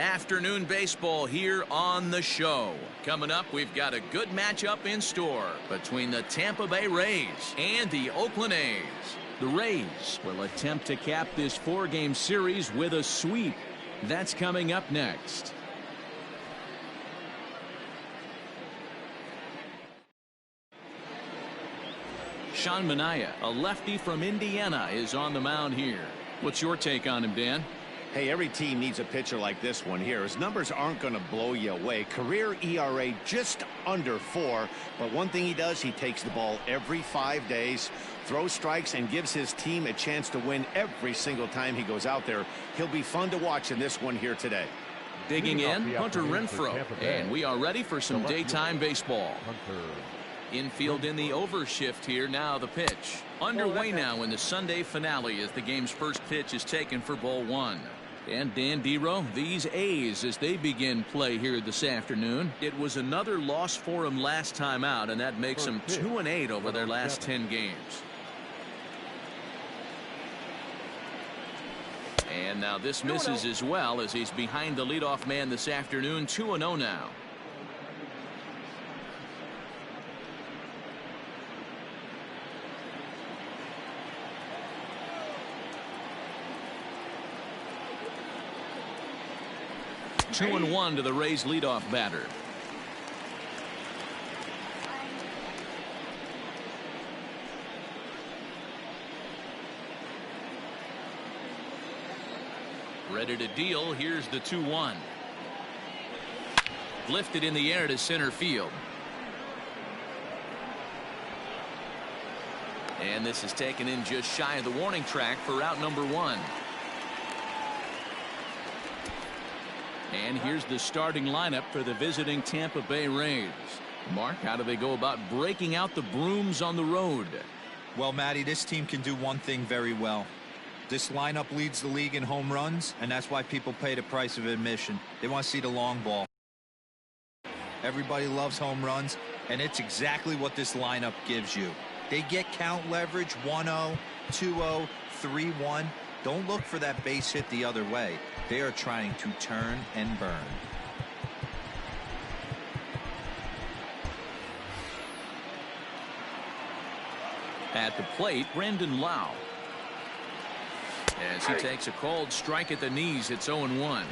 Afternoon baseball here on the show. Coming up, we've got a good matchup in store between the Tampa Bay Rays and the Oakland A's. The Rays will attempt to cap this 4-game series with a sweep. That's coming up next. Sean Manaea, a lefty from Indiana, is on the mound here. What's your take on him, Dan? Hey, every team needs a pitcher like this one here. His numbers aren't going to blow you away. Career ERA just under 4. But one thing he does, he takes the ball every 5 days, throws strikes, and gives his team a chance to win every single time he goes out there. He'll be fun to watch in this one here today. Digging in, Hunter Renfroe. And we are ready for some daytime baseball. Infield in the overshift here. Now the pitch. Underway now in the Sunday finale as the game's first pitch is taken for ball 1. And Dan Dero, these A's as they begin play here this afternoon. It was another loss for them last time out, and that makes them 2-8 over their last 10 games. And now this misses as well as he's behind the leadoff man this afternoon. 2-0 now. Two and 1 to the Rays leadoff batter. Ready to deal. Here's the 2-1. Lifted in the air to center field. And this is taken in just shy of the warning track for out number 1. And here's the starting lineup for the visiting Tampa Bay Rays. Mark, how do they go about breaking out the brooms on the road? Well, Matty, this team can do one thing very well. This lineup leads the league in home runs, and that's why people pay the price of admission. They want to see the long ball. Everybody loves home runs, and it's exactly what this lineup gives you. They get count leverage 1-0, 2-0, 3-1. Don't look for that base hit the other way. They are trying to turn and burn. At the plate, Brandon Lau. As he takes a called strike at the knees, it's 0-1.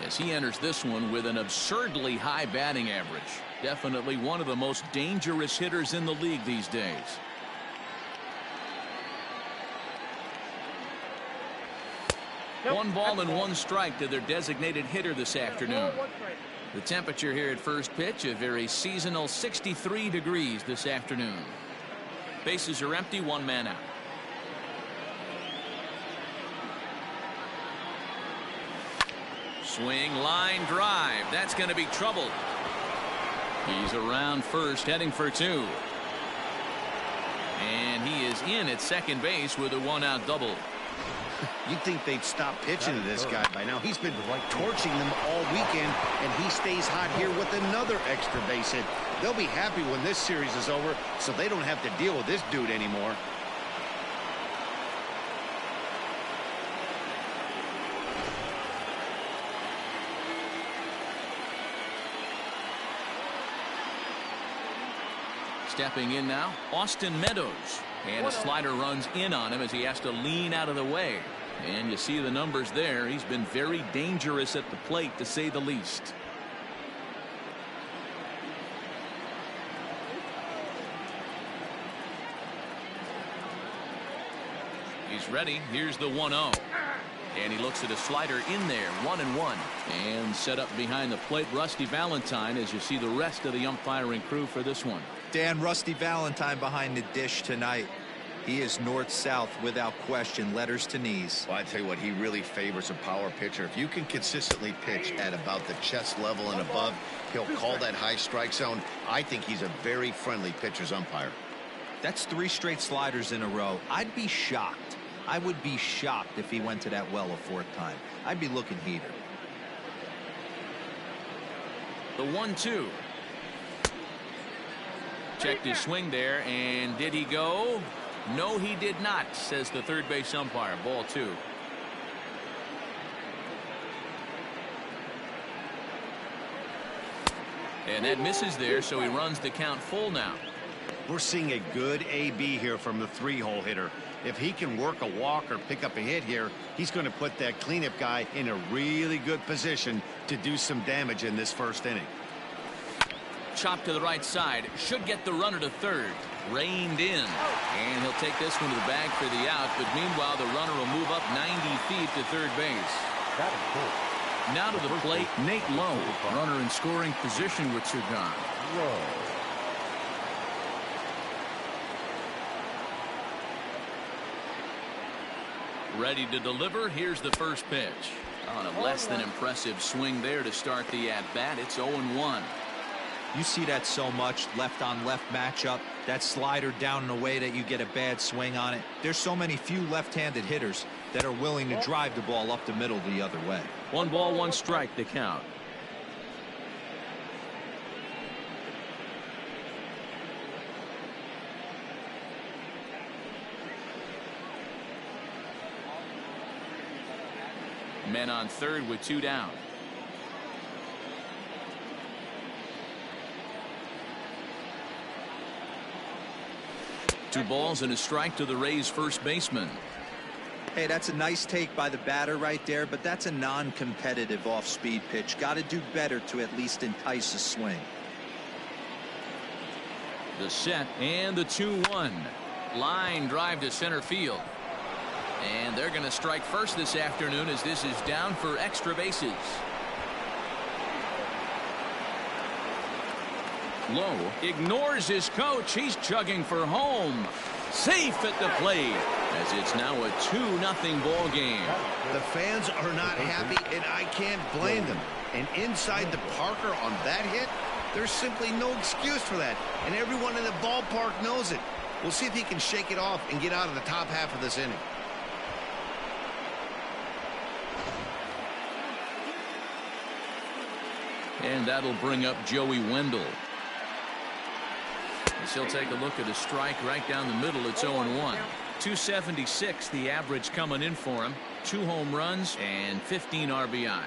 As he enters this one with an absurdly high batting average. Definitely one of the most dangerous hitters in the league these days. One ball and one strike to their designated hitter this afternoon. The temperature here at first pitch, a very seasonal 63 degrees this afternoon. Bases are empty, 1 man out. Swing, line drive. That's going to be trouble. He's around first, heading for 2. And he is in at second base with a 1-out double. You'd think they'd stop pitching to this guy by now. He's been torching them all weekend, and he stays hot here with another extra base hit. They'll be happy when this series is over, so they don't have to deal with this dude anymore. Stepping in now, Austin Meadows. And a slider runs in on him as he has to lean out of the way. And you see the numbers there. He's been very dangerous at the plate, to say the least. He's ready. Here's the 1-0. And he looks at a slider in there. 1-1. And set up behind the plate, Rusty Valentine, as you see the rest of the umpiring crew for this one. Dan, Rusty Valentine behind the dish tonight. He is north-south without question, letters to knees. Well, I tell you what, he really favors a power pitcher. If you can consistently pitch at about the chest level and above, he'll call that high strike zone. I think he's a very friendly pitcher's umpire. That's 3 straight sliders in a row. I'd be shocked. I would be shocked if he went to that well a 4th time. I'd be looking heater. The 1-2. Checked his swing there, and did he go? No, he did not, says the third base umpire. Ball 2. And that misses there, so he runs the count full now. We're seeing a good AB here from the three-hole hitter. If he can work a walk or pick up a hit here, he's going to put that cleanup guy in a really good position to do some damage in this first inning. Chop to the right side. Should get the runner to third. Reined in. And he'll take this one to the bag for the out. But meanwhile, the runner will move up 90 feet to third base. Now to the plate, Nate Lowe. Runner in scoring position with Sagan. Ready to deliver. Here's the first pitch. On a less than impressive swing there to start the at-bat. It's 0-1. You see that so much, left on left matchup, that slider down and away that you get a bad swing on it. There's so many few left-handed hitters that are willing to drive the ball up the middle the other way. 1 ball, 1 strike to count. Men on third with 2 down. Two balls and a strike to the Rays first baseman. Hey, that's a nice take by the batter right there, but that's a non-competitive off-speed pitch. Got to do better to at least entice a swing. The set and the 2-1. Line drive to center field. And they're going to strike first this afternoon as this is down for extra bases. Lowe ignores his coach. He's chugging for home. Safe at the plate as it's now a 2-0 ball game. The fans are not happy, and I can't blame them. And inside the Parker on that hit, there's simply no excuse for that. And everyone in the ballpark knows it. We'll see if he can shake it off and get out of the top half of this inning. And that'll bring up Joey Wendell. As he'll take a look at a strike right down the middle. It's 0-1. 276 the average coming in for him. 2 home runs and 15 RBIs.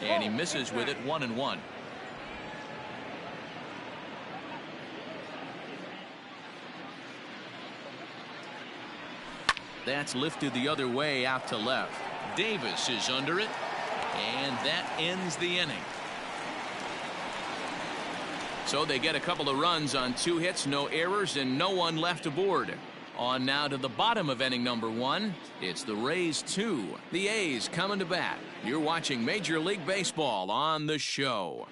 And he misses with it. 1-1. That's lifted the other way out to left. Davis is under it, and that ends the inning. So they get a couple of runs on 2 hits, no errors, and no one left aboard. On now to the bottom of inning number 1. It's the Rays 2. The A's coming to bat. You're watching Major League Baseball on the show.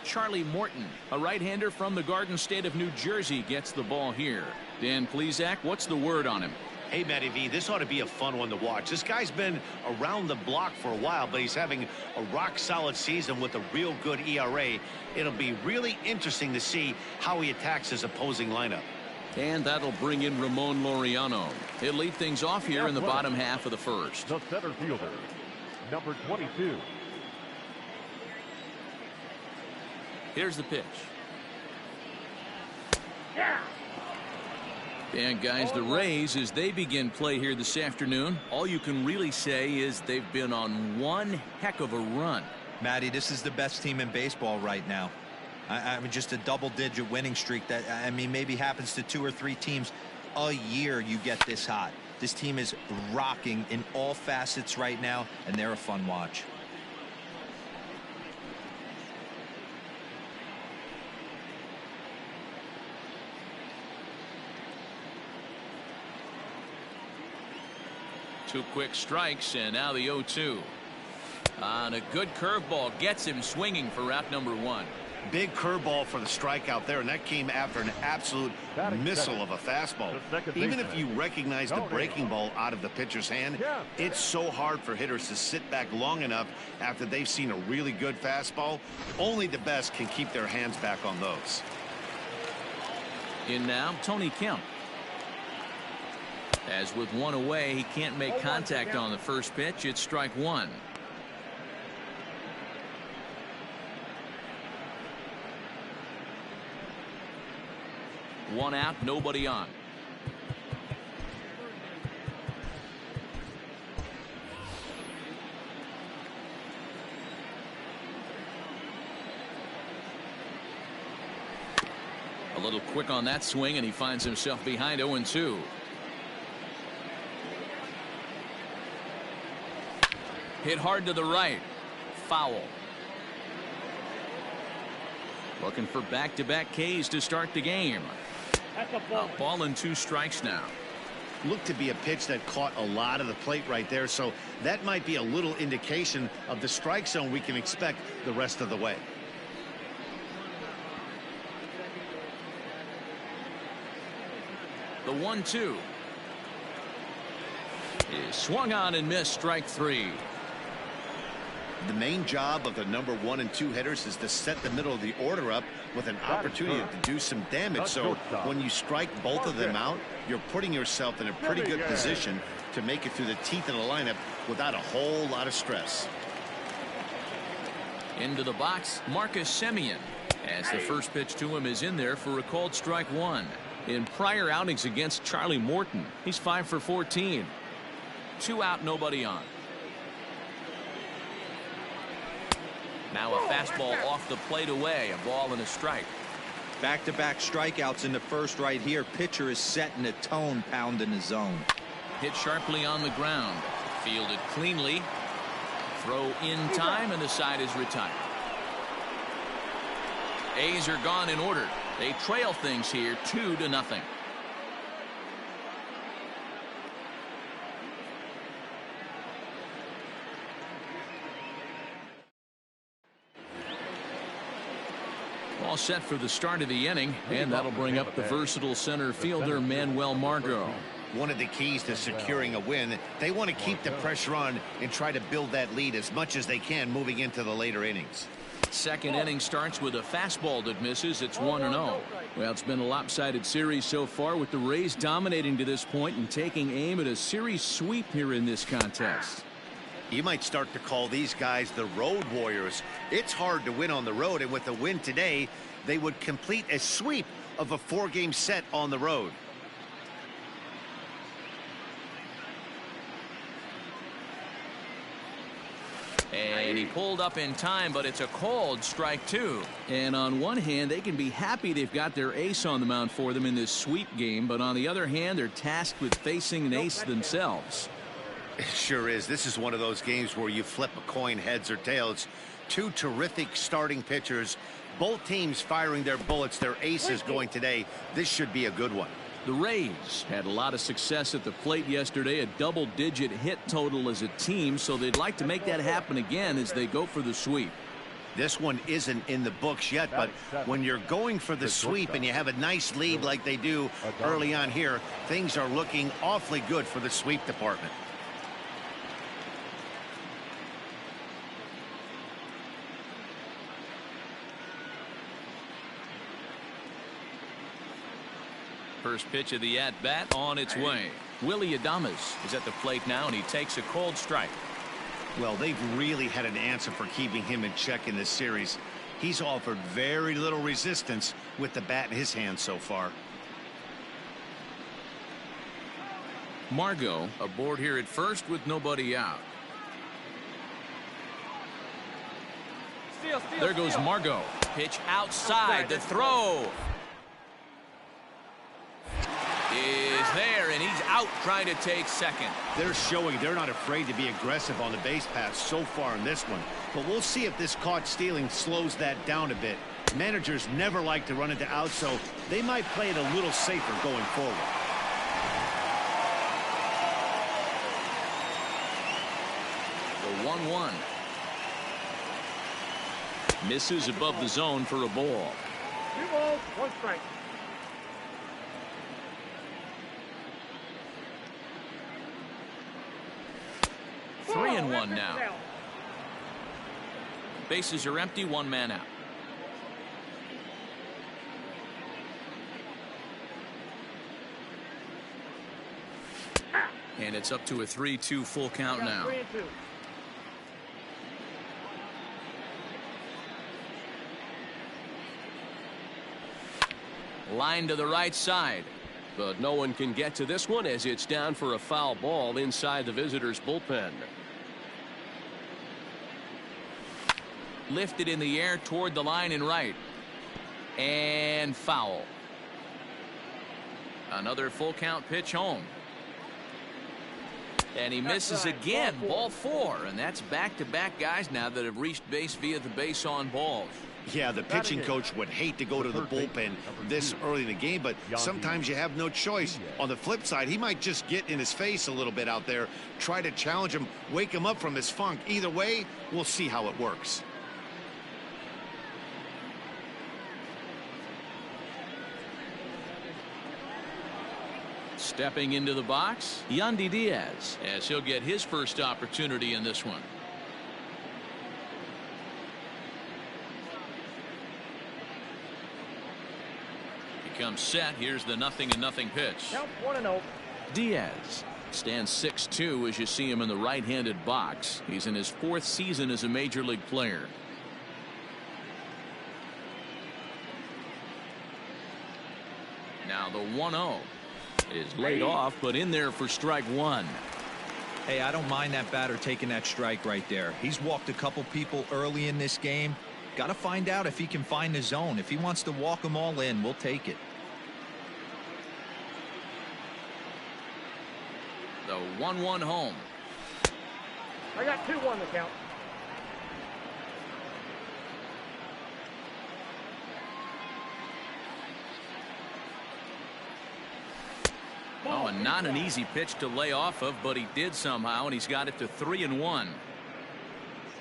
Charlie Morton, a right-hander from the Garden State of New Jersey, gets the ball here. Dan Plesac, what's the word on him? Hey, Matty V, this ought to be a fun one to watch. This guy's been around the block for a while, but he's having a rock-solid season with a real good ERA. It'll be really interesting to see how he attacks his opposing lineup. And that'll bring in Ramon Laureano. He'll lead things off here in the bottom half of the first. The center fielder, number 22. Here's the pitch. And guys, the Rays, as they begin play here this afternoon, all you can really say is they've been on one heck of a run. Matty, this is the best team in baseball right now. I mean, just a double-digit winning streak that, I mean, maybe happens to 2 or 3 teams a year. You get this hot. This team is rocking in all facets right now, and they're a fun watch. Two quick strikes, and now the 0-2. On a good curveball gets him swinging for out number 1. Big curveball for the strikeout there, and that came after an absolute missile of a fastball. Even if you recognize the breaking ball out of the pitcher's hand, it's so hard for hitters to sit back long enough after they've seen a really good fastball. Only the best can keep their hands back on those. In now, Tony Kemp. As with 1 away, he can't make contact on the first pitch. It's strike 1. One out, nobody on. A little quick on that swing, and he finds himself behind 0-2. Hit hard to the right. Foul. Looking for back-to-back Ks to start the game. A ball and 2 strikes now. Looked to be a pitch that caught a lot of the plate right there, so that might be a little indication of the strike zone we can expect the rest of the way. The 1-2 is swung on and missed. Strike 3. The main job of the number 1 and 2 hitters is to set the middle of the order up with an opportunity to do some damage. So when you strike both of them out, you're putting yourself in a pretty good position to make it through the teeth of the lineup without a whole lot of stress. Into the box, Marcus Semien, as the first pitch to him is in there for a called strike 1. In prior outings against Charlie Morton, he's 5 for 14. 2 out, nobody on. Now a fastball off the plate away. A ball and a strike. Back-to-back strikeouts in the first right here. Pitcher is setting a tone, pounding the zone. Hit sharply on the ground. Fielded cleanly. Throw in time, and the side is retired. A's are gone in order. They trail things here 2-0. All set for the start of the inning, and that'll bring up the versatile center fielder Manuel Margot. One of the keys to securing a win, they want to keep the pressure on and try to build that lead as much as they can moving into the later innings. Second inning starts with a fastball that misses. It's 1-0. Well, it's been a lopsided series so far, with the Rays dominating to this point and taking aim at a series sweep here in this contest. You might start to call these guys the road warriors. It's hard to win on the road, and with the win today, they would complete a sweep of a 4-game set on the road. And he pulled up in time, but it's a called strike 2. And on one hand, they can be happy they've got their ace on the mound for them in this sweep game, but on the other hand, they're tasked with facing an ace themselves. It sure is. This is one of those games where you flip a coin heads or tails. 2 terrific starting pitchers, both teams firing their bullets, their aces going today. This should be a good one. The Rays had a lot of success at the plate yesterday, a double-digit hit total as a team, so they'd like to make that happen again as they go for the sweep. This one isn't in the books yet, but when you're going for the sweep and you have a nice lead like they do early on here, things are looking awfully good for the sweep department. First pitch of the at-bat on its way. Willie Adames is at the plate now, and he takes a cold strike. Well, they've really had an answer for keeping him in check in this series. He's offered very little resistance with the bat in his hand so far. Margot aboard here at first with nobody out. There goes Margot. Pitch outside. The throw is there, and he's out trying to take second. They're showing they're not afraid to be aggressive on the base paths so far in this one, but we'll see if this caught stealing slows that down a bit. Managers never like to run into outs, so they might play it a little safer going forward. The 1-1 misses above the zone for a ball. 2 balls, 1 strike. Three and 1 now. Bases are empty, 1 man out. And it's up to a 3-2 full count now. 3-2. Line to the right side. But no one can get to this one as it's down for a foul ball inside the visitors' bullpen. Lifted in the air toward the line and right. And foul. Another full count pitch home. And he misses again. Ball 4. And that's back-to-back guys now that have reached base via the base on balls. Yeah, the pitching coach would hate to go to the bullpen this early in the game, but sometimes you have no choice. On the flip side, he might just get in his face a little bit out there, try to challenge him, wake him up from his funk. Either way, we'll see how it works. Stepping into the box, Yandy Diaz, as he'll get his first opportunity in this one. Comes set. Here's the 0-0 pitch. Count 1-0. Diaz stands 6'2" as you see him in the right-handed box. He's in his 4th season as a major league player. Now the 1-0 is laid off, but in there for strike 1. Hey, I don't mind that batter taking that strike right there. He's walked a couple people early in this game. Got to find out if he can find the zone. If he wants to walk them all in, we'll take it. The 1-1 home. I got 2-1 to count. Oh, and not an easy pitch to lay off of, but he did somehow, and he's got it to 3-1.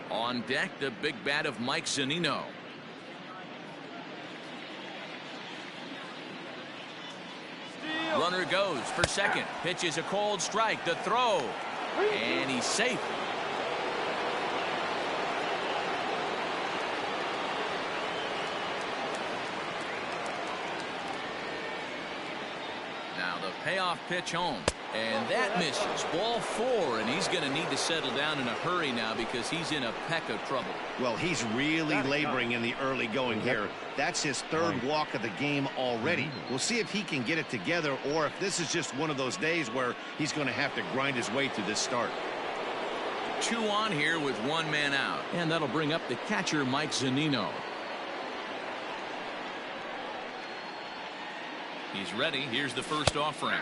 On deck, the big bat of Mike Zunino. Runner goes for second. Pitch is a cold strike. The throw. And he's safe. Now the payoff pitch home. And that misses. Ball 4, and he's going to need to settle down in a hurry now because he's in a peck of trouble. Well, he's really laboring in the early going here. That's his 3rd walk of the game already. We'll see if he can get it together or if this is just one of those days where he's going to have to grind his way through this start. 2 on here with 1 man out. And that'll bring up the catcher, Mike Zunino. He's ready. Here's the first offering.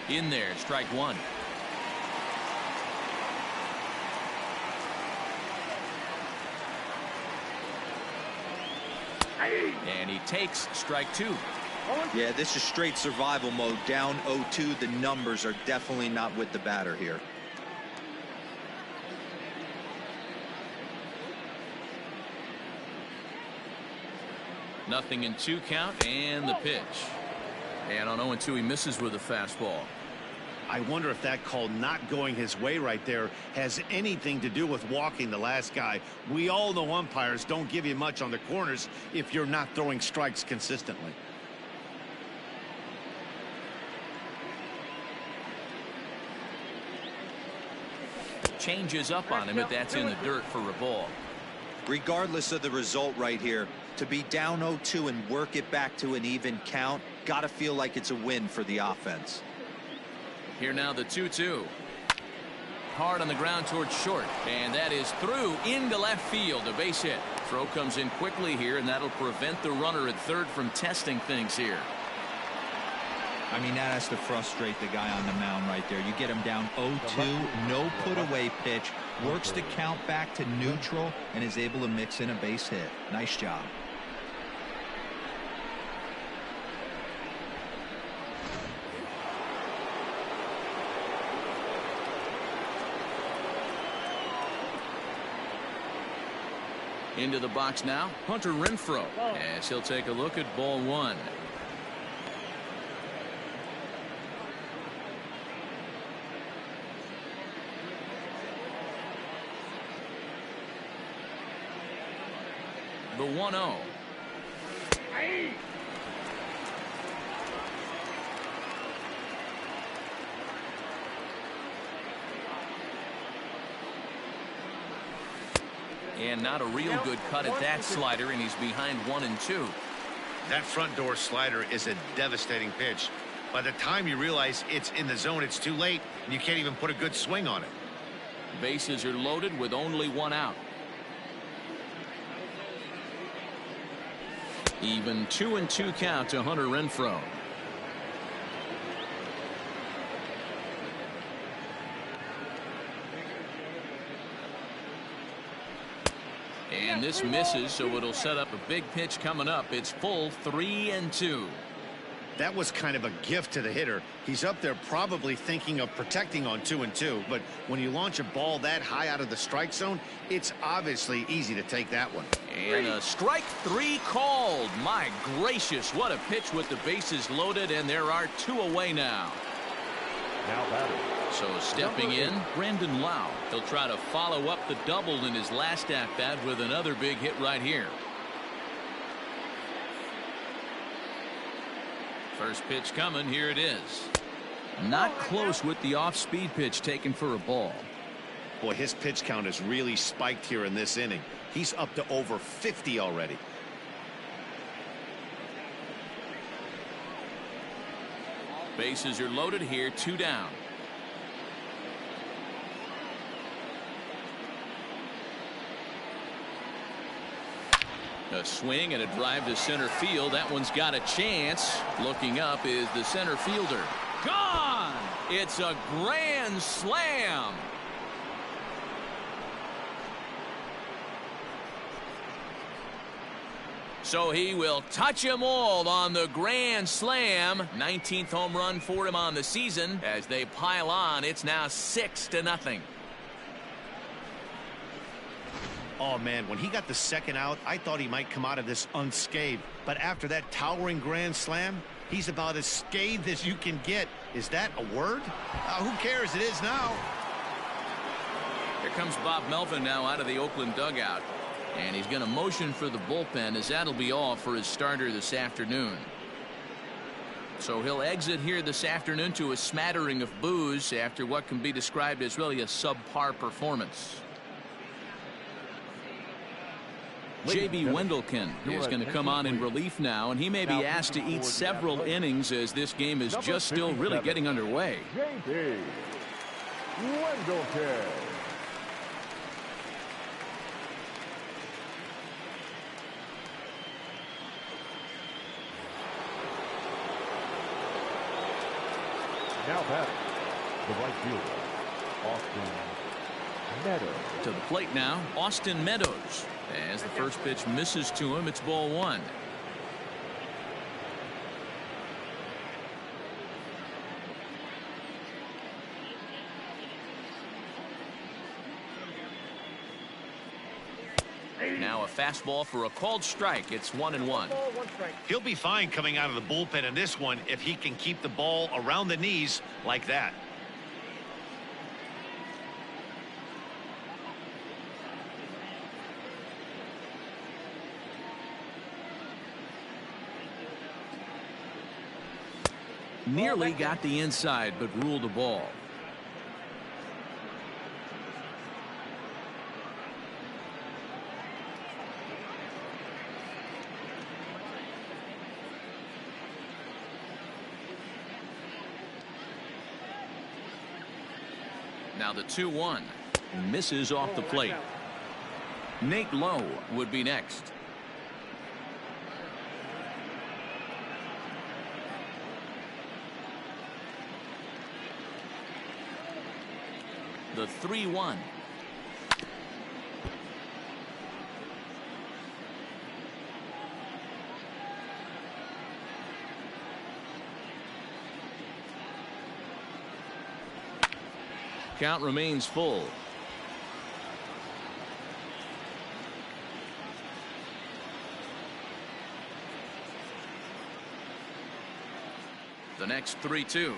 In there, strike 1. And he takes strike 2. Yeah, this is straight survival mode. Down 0-2. The numbers are definitely not with the batter here. Nothing in 2 count, and the pitch. And on 0-2, he misses with a fastball. I wonder if that call not going his way right there has anything to do with walking the last guy. We all know umpires don't give you much on the corners if you're not throwing strikes consistently. Changes up on him, but that's in the dirt for a ball. Regardless of the result right here, to be down 0-2 and work it back to an even count, got to feel like it's a win for the offense. Here now the 2-2. Hard on the ground towards short, and that is through into left field. A base hit. Throw comes in quickly here, and that'll prevent the runner at 3rd from testing things here. I mean, that has to frustrate the guy on the mound right there. You get him down 0-2, no put away pitch, works the count back to neutral, and is able to mix in a base hit. Nice job. Into the box now, Hunter Renfroe, as he'll take a look at ball 1. The 1-0. And not a real good cut at that slider, and he's behind 1-2. That front door slider is a devastating pitch. By the time you realize it's in the zone, it's too late, and you can't even put a good swing on it. Bases are loaded with only 1 out. Even 2-2 count to Hunter Renfroe. And this misses, so it'll set up a big pitch coming up. It's full 3-2. That was kind of a gift to the hitter. He's up there probably thinking of protecting on 2-2, but when you launch a ball that high out of the strike zone, it's obviously easy to take that one. And a strike 3 called. My gracious, what a pitch with the bases loaded, and there are 2 away now. Now batting. So stepping in, Brandon Lau. He'll try to follow up the double in his last at-bat with another big hit right here. First pitch coming. Here it is. Not close with the off-speed pitch taken for a ball. Boy, his pitch count has really spiked here in this inning. He's up to over 50 already. Bases are loaded here, 2 down. A swing and a drive to center field. That one's got a chance. Looking up is the center fielder. Gone! It's a grand slam. So he will touch them all on the grand slam. 19th home run for him on the season. As they pile on, it's now 6-0. Oh, man, when he got the second out, I thought he might come out of this unscathed. But after that towering grand slam, he's about as scathed as you can get. Is that a word? Who cares? It is now. Here comes Bob Melvin now out of the Oakland dugout. And he's going to motion for the bullpen, as that'll be all for his starter this afternoon. So he'll exit here this afternoon to a smattering of boos after what can be described as really a subpar performance. J.B. Wendelken is going to come on in relief now, and he may be asked to eat several innings as this game is just still really getting underway. J.B. Wendelken. Now batting, the right fielder, Austin Meadows. To the plate now, Austin Meadows. As the first pitch misses to him, it's ball 1. Now a fastball for a called strike. It's 1-1. He'll be fine coming out of the bullpen in this one if he can keep the ball around the knees like that. Nearly got the inside, but ruled a ball. Now the 2-1 misses off the plate. Nate Lowe would be next. The 3-1. Count remains full. The next 3-2.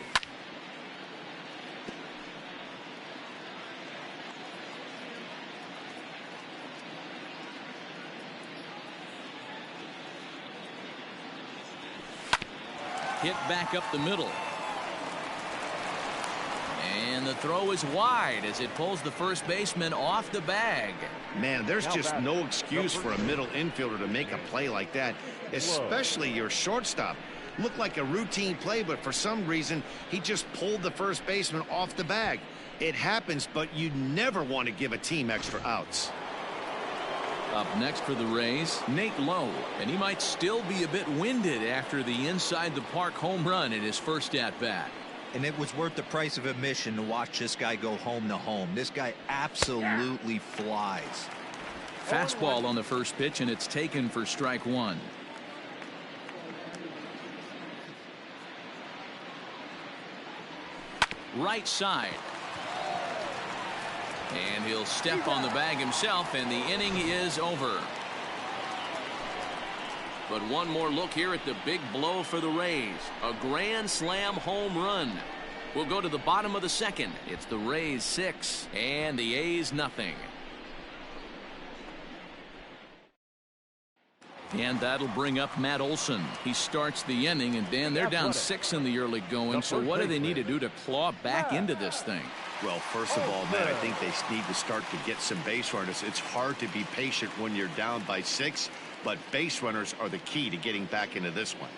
Hit back up the middle. And the throw is wide as it pulls the first baseman off the bag. Man, there's just no excuse for a middle infielder to make a play like that, especially your shortstop. Looked like a routine play, but for some reason, he just pulled the first baseman off the bag. It happens, but you never want to give a team extra outs. Up next for the Rays, Nate Lowe, and he might still be a bit winded after the inside the park home run in his first at bat. And it was worth the price of admission to watch this guy go home to home. This guy absolutely flies. fastball on the first pitch, and it's taken for strike one. Right side. And he'll step on the bag himself, and the inning is over. But one more look here at the big blow for the Rays. A grand slam home run. We'll go to the bottom of the second. It's the Rays 6 and the A's nothing. And that'll bring up Matt Olson. He starts the inning, and Dan, they're down 6 in the early going. So what do they need to do to claw back into this thing? Well, first of all, Matt, I think they need to start to get some base runners. It's hard to be patient when you're down by 6, but base runners are the key to getting back into this one.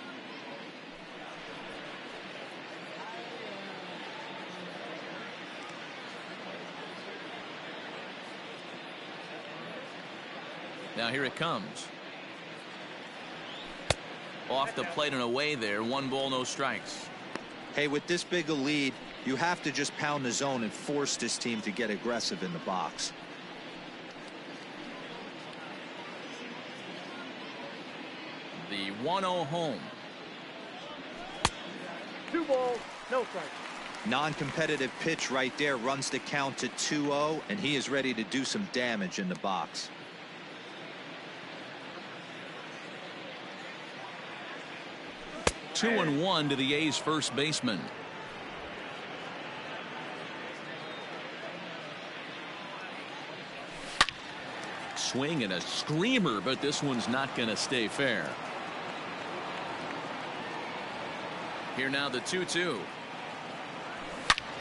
Now here it comes. Off the plate and away there. 1 ball, no strikes. Hey, with this big a lead, you have to just pound the zone and force this team to get aggressive in the box. The 1-0 home. 2 balls, no strikes. Non-competitive pitch right there runs the count to 2-0, and he is ready to do some damage in the box. Two and 1 to the A's first baseman. Swing and a screamer, but this one's not going to stay fair. Here now the 2-2.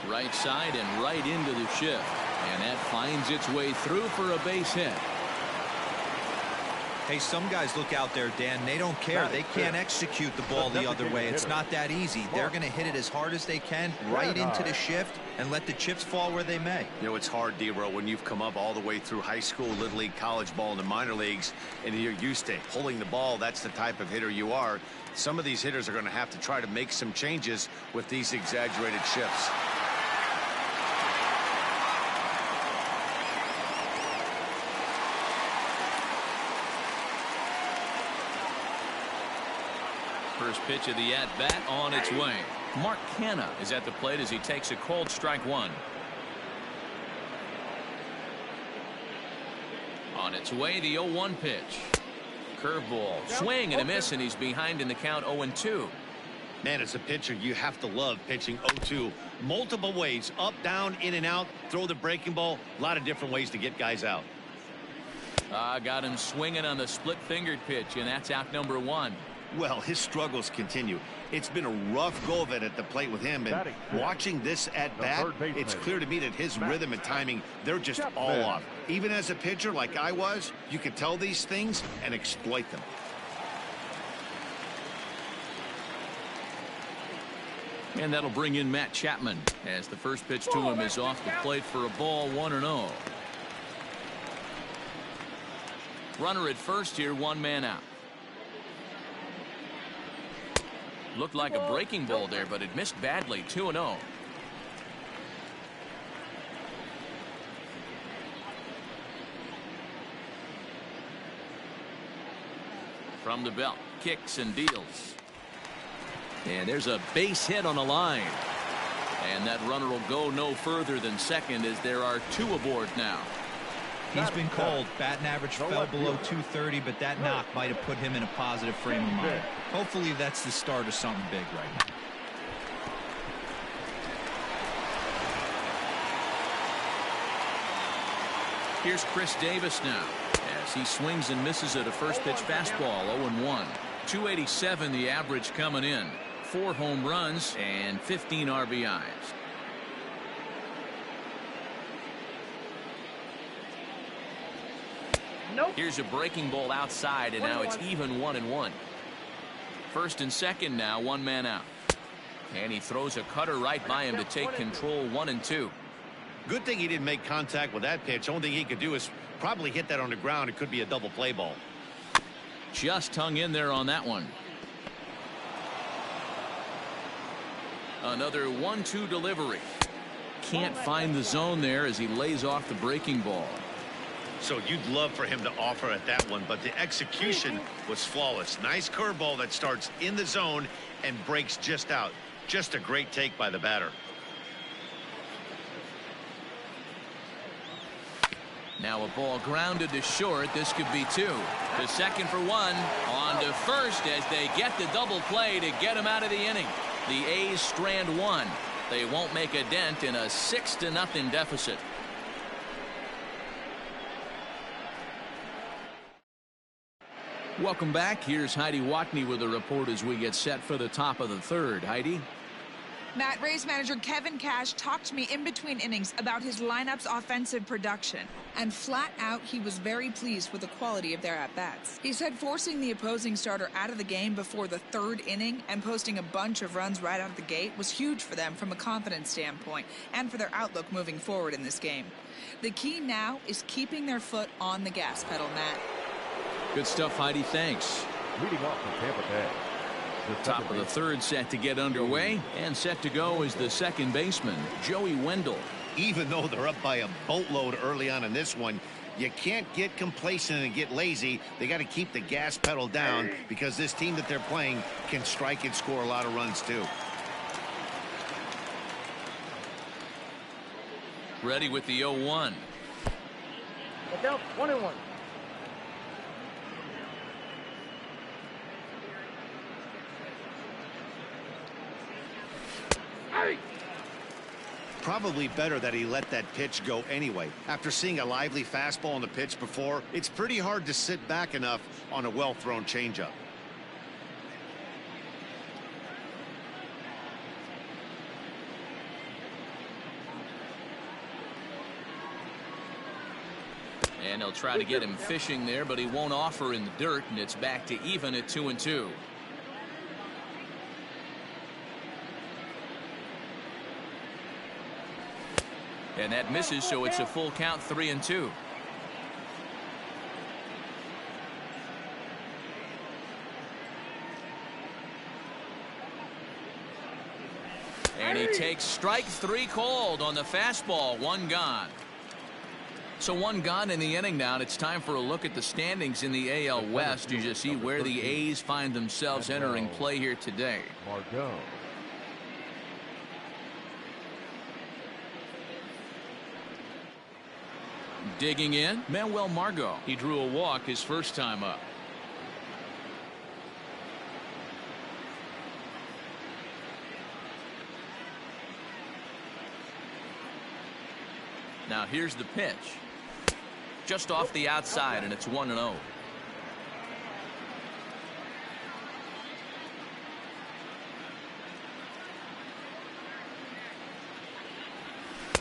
Right side and right into the shift, and that finds its way through for a base hit. Hey, some guys look out there, Dan. They don't care. They can't execute the ball the other way. It's not that easy. They're going to hit it as hard as they can right into the shift and let the chips fall where they may. You know, it's hard, D-Row, when you've come up all the way through high school, little league, college ball, and the minor leagues, and you're used to pulling the ball. That's the type of hitter you are. Some of these hitters are going to have to try to make some changes with these exaggerated shifts. First pitch of the at-bat on its way. Mark Canha is at the plate as he takes a cold strike one. On its way, the 0-1 pitch. Curveball, swing and a miss, and he's behind in the count 0-2. Man, as a pitcher, you have to love pitching 0-2. Multiple ways, up, down, in and out, throw the breaking ball. A lot of different ways to get guys out. Got him swinging on the split-fingered pitch, and that's out number 1. Well, his struggles continue. It's been a rough go of it at the plate with him, and watching this at bat, it's clear to me that his rhythm and timing, they're just all off. Even as a pitcher like I was, you could tell these things and exploit them. And that'll bring in Matt Chapman as the first pitch to him is off the plate for a ball, 1-0. Runner at first here, 1 man out. Looked like a breaking ball there, but it missed badly. 2-0. From the belt, kicks and deals. And there's a base hit on the line. And that runner will go no further than second as there are 2 aboard now. He's been called. Batting average fell below 230, but that knock might have put him in a positive frame of mind. Hopefully that's the start of something big right now. Here's Chris Davis now as he swings and misses at a first pitch fastball. 0-1. 287 the average coming in. 4 home runs and 15 RBIs. Nope. Here's a breaking ball outside, and now it's even 1-1. First and second now, 1 man out. And he throws a cutter right by him to take control. 1-2. Good thing he didn't make contact with that pitch. Only thing he could do is probably hit that on the ground. It could be a double play ball. Just hung in there on that one. Another 1-2 delivery. Can't find the zone there as he lays off the breaking ball. So you'd love for him to offer at that one, but the execution was flawless. Nice curveball that starts in the zone and breaks just out. Just a great take by the batter. Now a ball grounded to short. This could be two. To second for one. On to first as they get the double play to get him out of the inning. The A's strand one. They won't make a dent in a 6-0 deficit. Welcome back. Here's Heidi Watney with a report as we get set for the top of the third. Heidi? Matt, Rays manager Kevin Cash talked to me in between innings about his lineup's offensive production. And flat out, he was very pleased with the quality of their at-bats. He said forcing the opposing starter out of the game before the third inning and posting a bunch of runs right out of the gate was huge for them from a confidence standpoint and for their outlook moving forward in this game. The key now is keeping their foot on the gas pedal, Matt. Good stuff, Heidi. Thanks. Leading off from Tampa Bay. Top of the third set to get underway, and set to go is the second baseman, Joey Wendell. Even though they're up by a boatload early on in this one, you can't get complacent and get lazy. They got to keep the gas pedal down because this team that they're playing can strike and score a lot of runs too. Ready with the 0-1. Look out, 1-1. Probably better that he let that pitch go anyway. After seeing a lively fastball on the pitch before, it's pretty hard to sit back enough on a well-thrown changeup. And they'll try to get him fishing there, but he won't offer in the dirt, and it's back to even at 2-2. And that misses, so it's a full count, 3-2. And he takes strike three called on the fastball. One gone. So one gone in the inning now, and it's time for a look at the standings in the AL West. You just see where the A's find themselves entering play here today. Margot. Digging in, Manuel Margot. He drew a walk his first time up. Now here's the pitch. Just off the outside, and it's 1-0.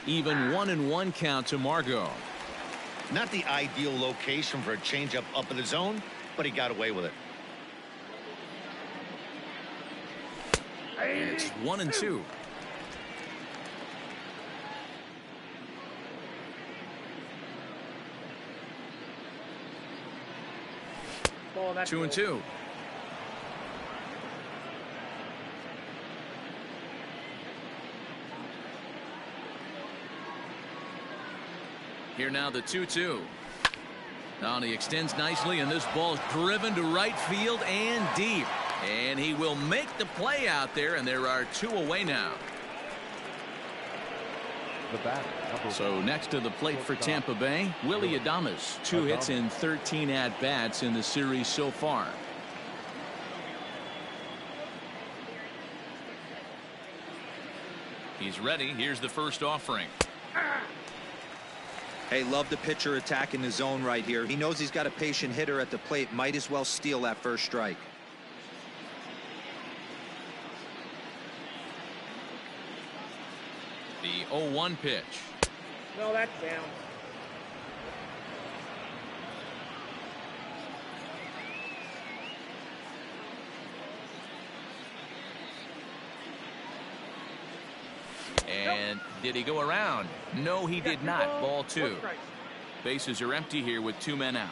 Even 1-1 count to Margot. Not the ideal location for a changeup up in the zone, but he got away with it. And it's 1-2. Ball, 2-2. Here now the 2-2. Now he extends nicely, and this ball is driven to right field and deep. And he will make the play out there, and there are two away now. The batter, so next to the plate for Tampa Bay, Willie Adames. 2 hits in 13 at-bats in the series so far. He's ready. Here's the first offering. Hey, love the pitcher attacking the zone right here. He knows he's got a patient hitter at the plate. Might as well steal that first strike. The 0-1 pitch. No, that's down. And did he go around? No, he did not. Ball 2. Bases are empty here with 2 men out.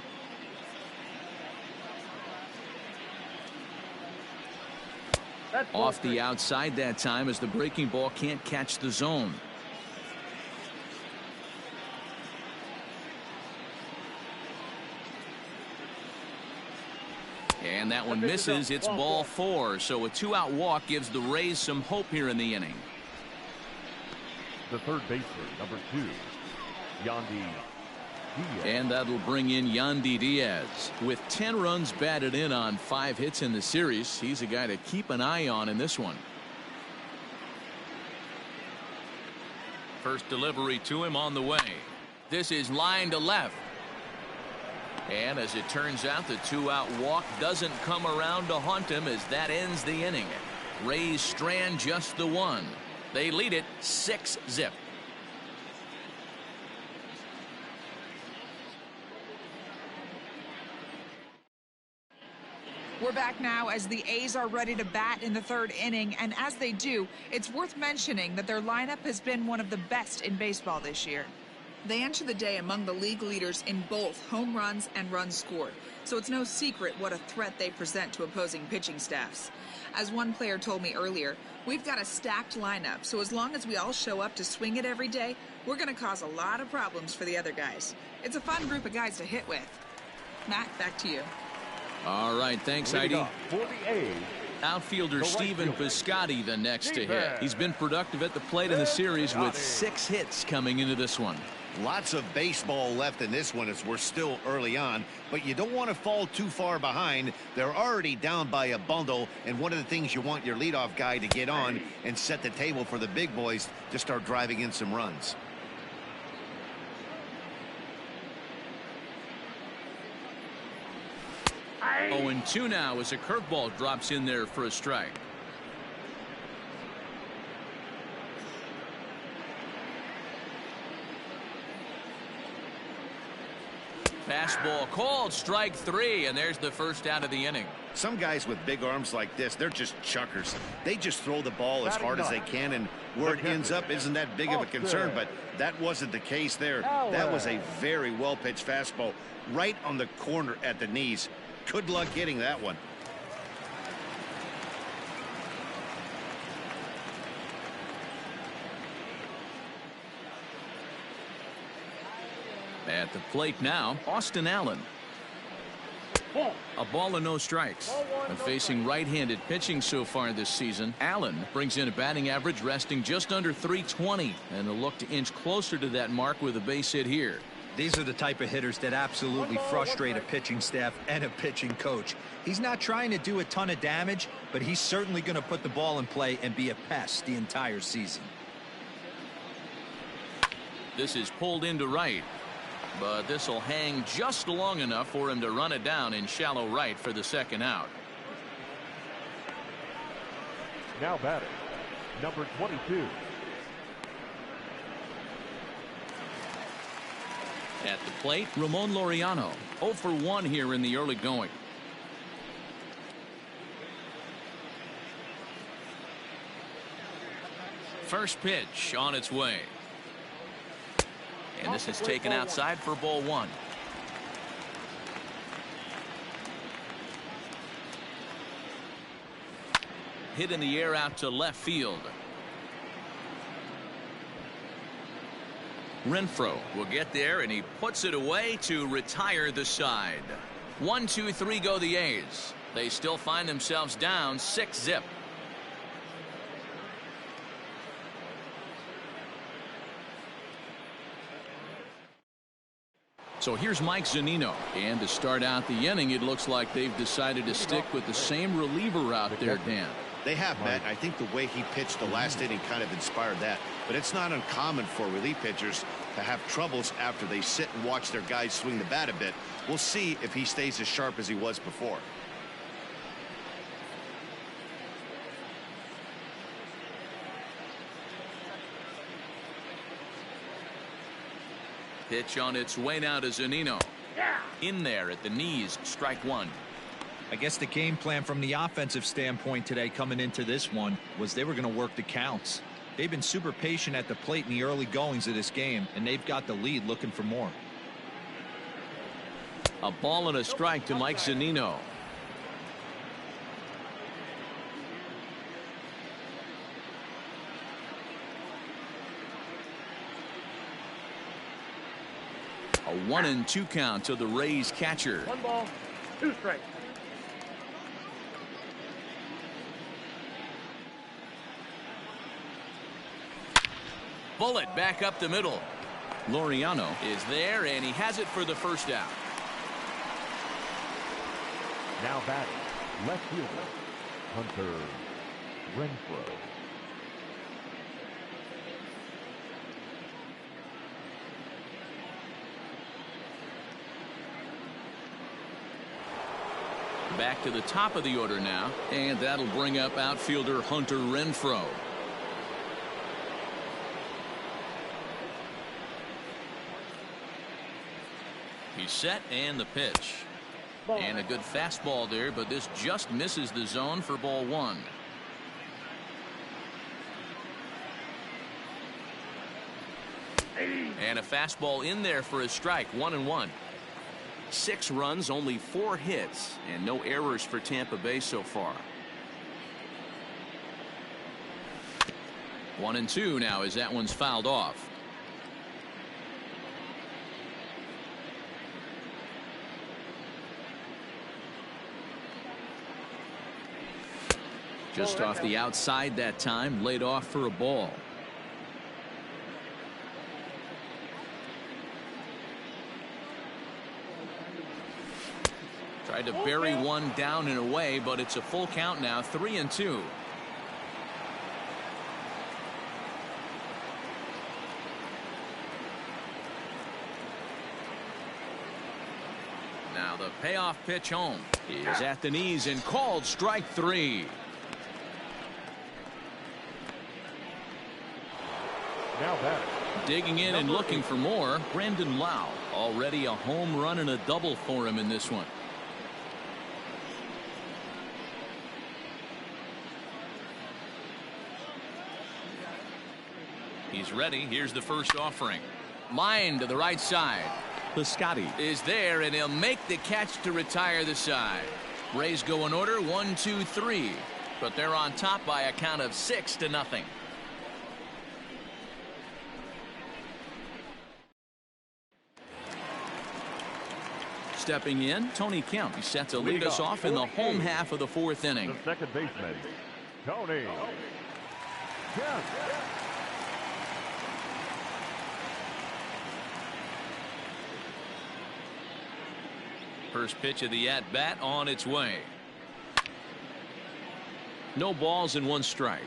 Off the outside that time as the breaking ball can't catch the zone. And that one misses. It's ball 4. So a 2-out walk gives the Rays some hope here in the inning. The third baseman, number 2, Yandy Diaz. And that'll bring in Yandy Diaz. With 10 runs batted in on 5 hits in the series, he's a guy to keep an eye on in this one. First delivery to him on the way. This is line to left. And as it turns out, the 2-out walk doesn't come around to haunt him as that ends the inning. Rays strand just the 1. They lead it 6-0. We're back now as the A's are ready to bat in the 3rd inning, and as they do, it's worth mentioning that their lineup has been one of the best in baseball this year. They enter the day among the league leaders in both home runs and runs scored, so it's no secret what a threat they present to opposing pitching staffs. As one player told me earlier, we've got a stacked lineup, so as long as we all show up to swing it every day, we're going to cause a lot of problems for the other guys. It's a fun group of guys to hit with. Matt, back to you. All right, thanks, Heidi. For the A's, Outfielder Stephen Piscotty the next to hit. He's been productive at the plate in the series with 6 hits coming into this one. Lots of baseball left in this one as we're still early on, but you don't want to fall too far behind. They're already down by a bundle, and one of the things you want your leadoff guy to get on and set the table for the big boys to start driving in some runs. Oh, and 2 now as a curveball drops in there for a strike. Fastball called, strike 3, and there's the first out of the inning. Some guys with big arms like this, they're just chuckers. They just throw the ball as hard as they can, and where it ends up isn't that big of a concern, but that wasn't the case there. That was a very well-pitched fastball right on the corner at the knees. Good luck hitting that one. At the plate now, Austin Allen. A ball and no strikes. And facing right-handed pitching so far this season, Allen brings in a batting average resting just under .320, and a look to inch closer to that mark with a base hit here. These are the type of hitters that absolutely frustrate a pitching staff and a pitching coach. He's not trying to do a ton of damage, but he's certainly going to put the ball in play and be a pest the entire season. This is pulled into right, but this will hang just long enough for him to run it down in shallow right for the 2nd out. now batting, number 22. At the plate, Ramon Laureano, 0 for 1 here in the early going. First pitch on its way. And this is taken outside for ball 1. Hit in the air out to left field. Renfroe will get there, and he puts it away to retire the side. 1, 2, 3 go the A's. They still find themselves down 6-0. So here's Mike Zunino, and to start out the inning, it looks like they've decided to stick with the same reliever out there, Dan. They have, Matt. I think the way he pitched the last inning kind of inspired that. But it's not uncommon for relief pitchers to have troubles after they sit and watch their guys swing the bat a bit. We'll see if he stays as sharp as he was before. Pitch on its way now to Zunino. In there at the knees, strike 1. I guess the game plan from the offensive standpoint today coming into this one was they were going to work the counts. They've been super patient at the plate in the early goings of this game, and they've got the lead looking for more. A ball and a strike to Mike Zunino. A 1-2 count to the Rays catcher. 1 ball, 2 strikes. bullet back up the middle. Laureano is there, and he has it for the first out. Now batting, left fielder, Hunter Renfroe. Back to the top of the order now, and that'll bring up outfielder Hunter Renfroe. He's set, and the pitch. And a good fastball there, but this just misses the zone for ball one. And a fastball in there for a strike, 1-1. 6 runs, only 4 hits, and no errors for Tampa Bay so far. 1-2 now as that one's fouled off. Just off the outside that time, laid off for a ball. Tried to bury one down and away, but it's a full count now, 3-2. Now the payoff pitch home is at the knees and called strike 3. Now batting. Digging in and looking for more, Brandon Lau. Already a home run and a double for him in this one. He's ready. Here's the first offering. Line to the right side. Piscotty is there, and he'll make the catch to retire the side. Rays go in order 1, 2, 3, but they're on top by a count of 6-0. Stepping in, Tony Kemp. He's set to lead us off in the home half of the 4th inning. The second baseman, Tony Kemp. First pitch of the at-bat on its way. No balls and 1 strike.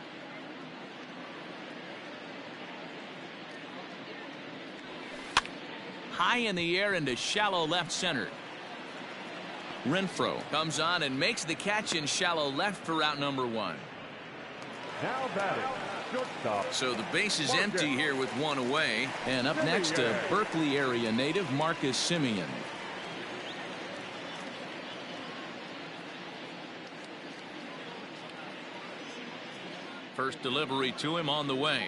High in the air into shallow left center. Renfroe comes on and makes the catch in shallow left for out number 1. Now batting, shortstop. So the base is empty here with 1 away. And up next, a Berkeley area native, Marcus Semien. First delivery to him on the way.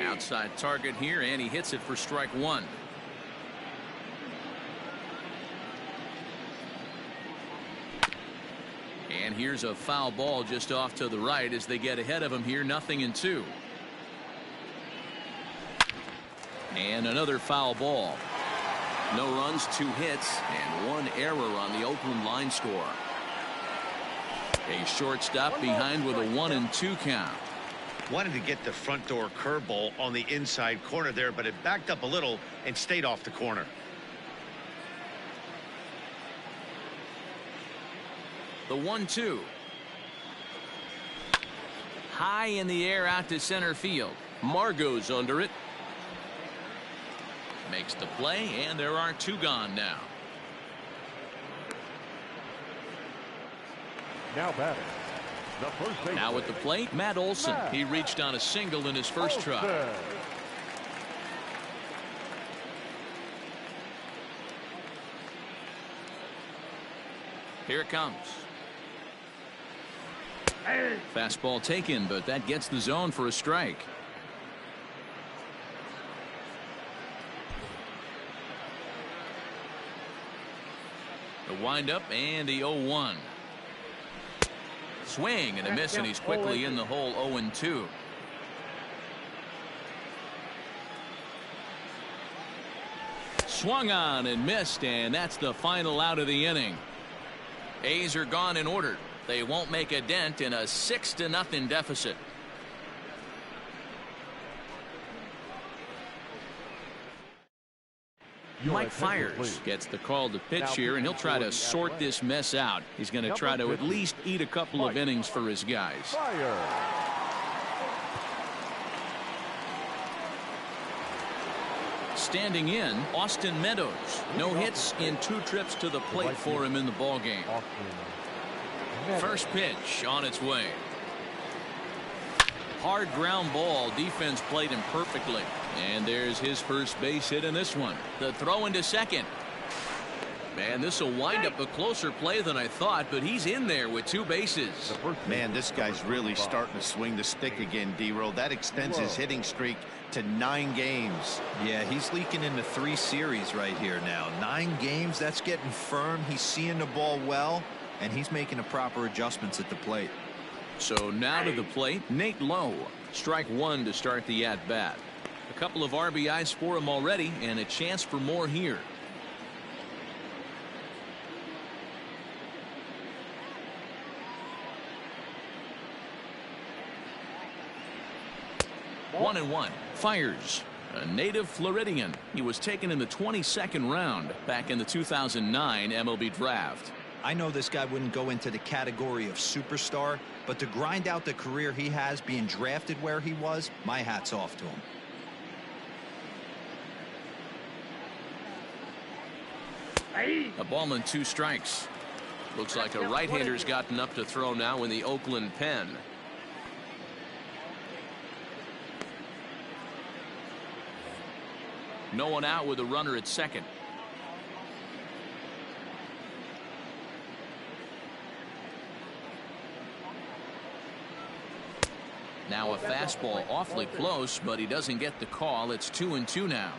Outside target here, and he hits it for strike 1. And here's a foul ball just off to the right as they get ahead of him here, 0-2. And another foul ball. No runs, 2 hits, and 1 error on the Oakland line score. A shortstop behind with a 1-2 count. Wanted to get the front door curveball on the inside corner there, but it backed up a little and stayed off the corner. The 1-2. High in the air out to center field. Margot's under it. Makes the play, and there are 2 gone now. Now batting, the first baseman. Now at the plate, Matt Olson. He reached on a single in his first try. Here it comes. Fastball taken, but that gets the zone for a strike. The windup and the 0-1. Swing and a miss, and he's quickly in the hole. 0-2. Swung on and missed, and that's the final out of the inning. A's are gone in order. They won't make a dent in a 6-0 deficit. Mike Fires gets the call to pitch here, and he'll try to sort this mess out. He's going to try to at least eat a couple of innings for his guys. Standing in, Austin Meadows. No hits in 2 trips to the plate for him in the ballgame. First pitch on its way. Hard ground ball. Defense played him perfectly. And there's his first base hit in this one. The throw into second. Man, this will wind up a closer play than I thought, but he's in there with 2 bases. Man, this guy's really starting to swing the stick again, D-Roll. That extends his hitting streak to 9 games. Yeah, he's leaking into 3 series right here now. 9 games, that's getting firm. He's seeing the ball well, and he's making the proper adjustments at the plate. So now to the plate, Nate Lowe. Strike 1 to start the at-bat. A couple of RBIs for him already, and a chance for more here. One and one. Fires. A native Floridian. He was taken in the 22nd round back in the 2009 MLB draft. I know this guy wouldn't go into the category of superstar, but to grind out the career he has being drafted where he was, my hat's off to him. A ball and 2 strikes. Looks like a right-hander's gotten up to throw now in the Oakland pen. No one out with a runner at second. Now a fastball awfully close, but he doesn't get the call. It's 2-2 now.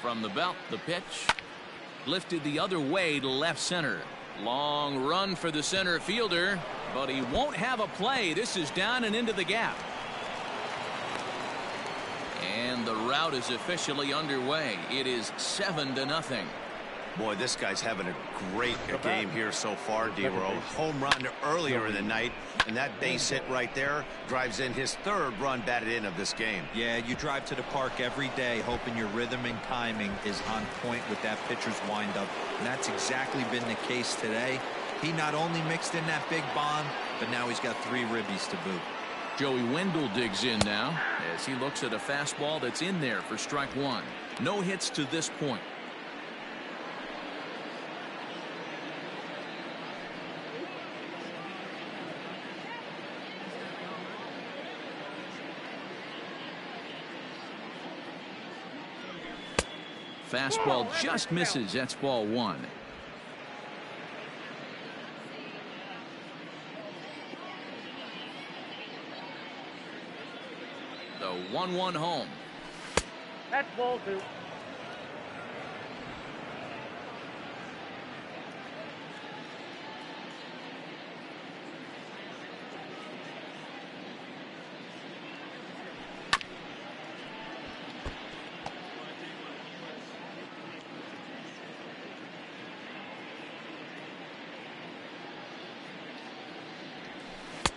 From the belt, the pitch lifted the other way to left center. Long run for the center fielder, but he won't have a play. This is down and into the gap. And the route is officially underway. It is 7-0. Boy, this guy's having a great game here so far, D-Roll. Home run earlier in the night, and that base hit right there drives in his 3rd run batted in of this game. Yeah, you drive to the park every day hoping your rhythm and timing is on point with that pitcher's windup, and that's exactly been the case today. He not only mixed in that big bomb, but now he's got 3 ribbies to boot. Joey Wendell digs in now as he looks at a fastball that's in there for strike 1. No hits to this point. Fastball just misses. That's ball 1. The 1-1 home. That's ball 2.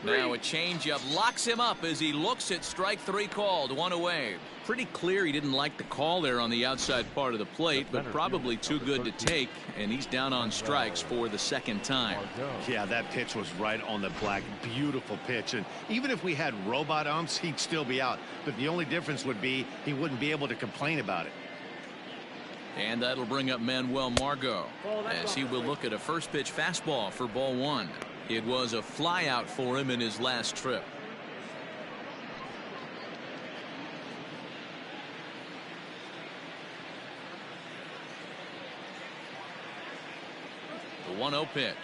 Now a changeup locks him up as he looks at strike 3 called. 1 away. Pretty clear he didn't like the call there on the outside part of the plate, but probably too good to take, and he's down on strikes for the 2nd time. Yeah, that pitch was right on the black. Beautiful pitch, and even if we had robot umps, he'd still be out. But the only difference would be he wouldn't be able to complain about it. And that'll bring up Manuel Margot as he will look at a first pitch fastball for ball 1. It was a fly out for him in his last trip. The 1-0 pitch.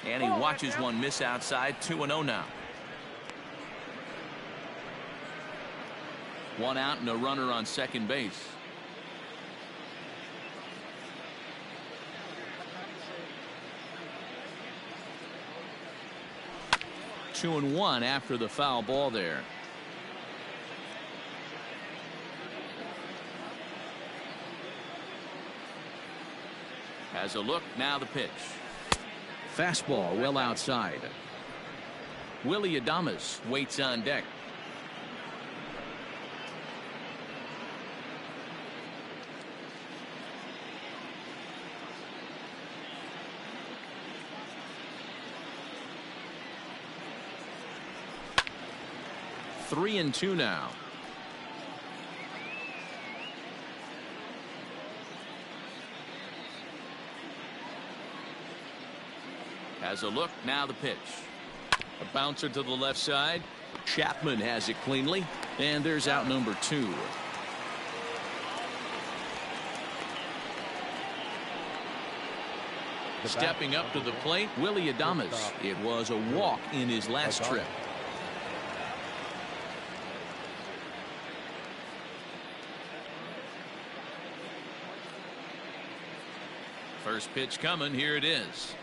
And he watches one miss outside. 2-0 now. 1 out and a runner on second base. Two and 1 after the foul ball there. Has a look. Now the pitch. Fastball well outside. Willie Adames waits on deck. Three and two now. Has a look, now the pitch. A bouncer to the left side. Chapman has it cleanly, and there's out number 2. Stepping up to the plate, Willie Adames. It was a walk in his last trip. First pitch coming, here it is.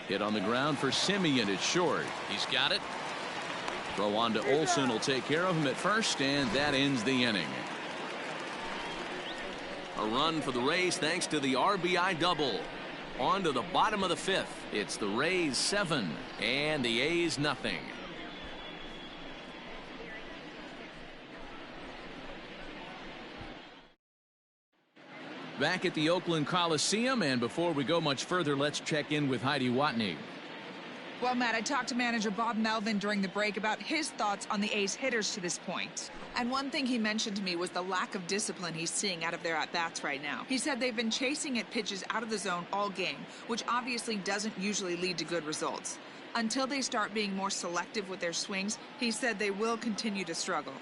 Hit on the ground for Simeon. It's short. He's got it. Throw on to Olsen will take care of him at first, and that ends the inning. A run for the Rays thanks to the RBI double. On to the bottom of the 5th. It's the Rays 7 and the A's nothing. Back at the Oakland Coliseum, and before we go much further, let's check in with Heidi Watney. Well, Matt, I talked to manager Bob Melvin during the break about his thoughts on the A's hitters to this point. And one thing he mentioned to me was the lack of discipline he's seeing out of their at-bats right now. He said they've been chasing at pitches out of the zone all game, which obviously doesn't usually lead to good results. Until they start being more selective with their swings, he said they will continue to struggle.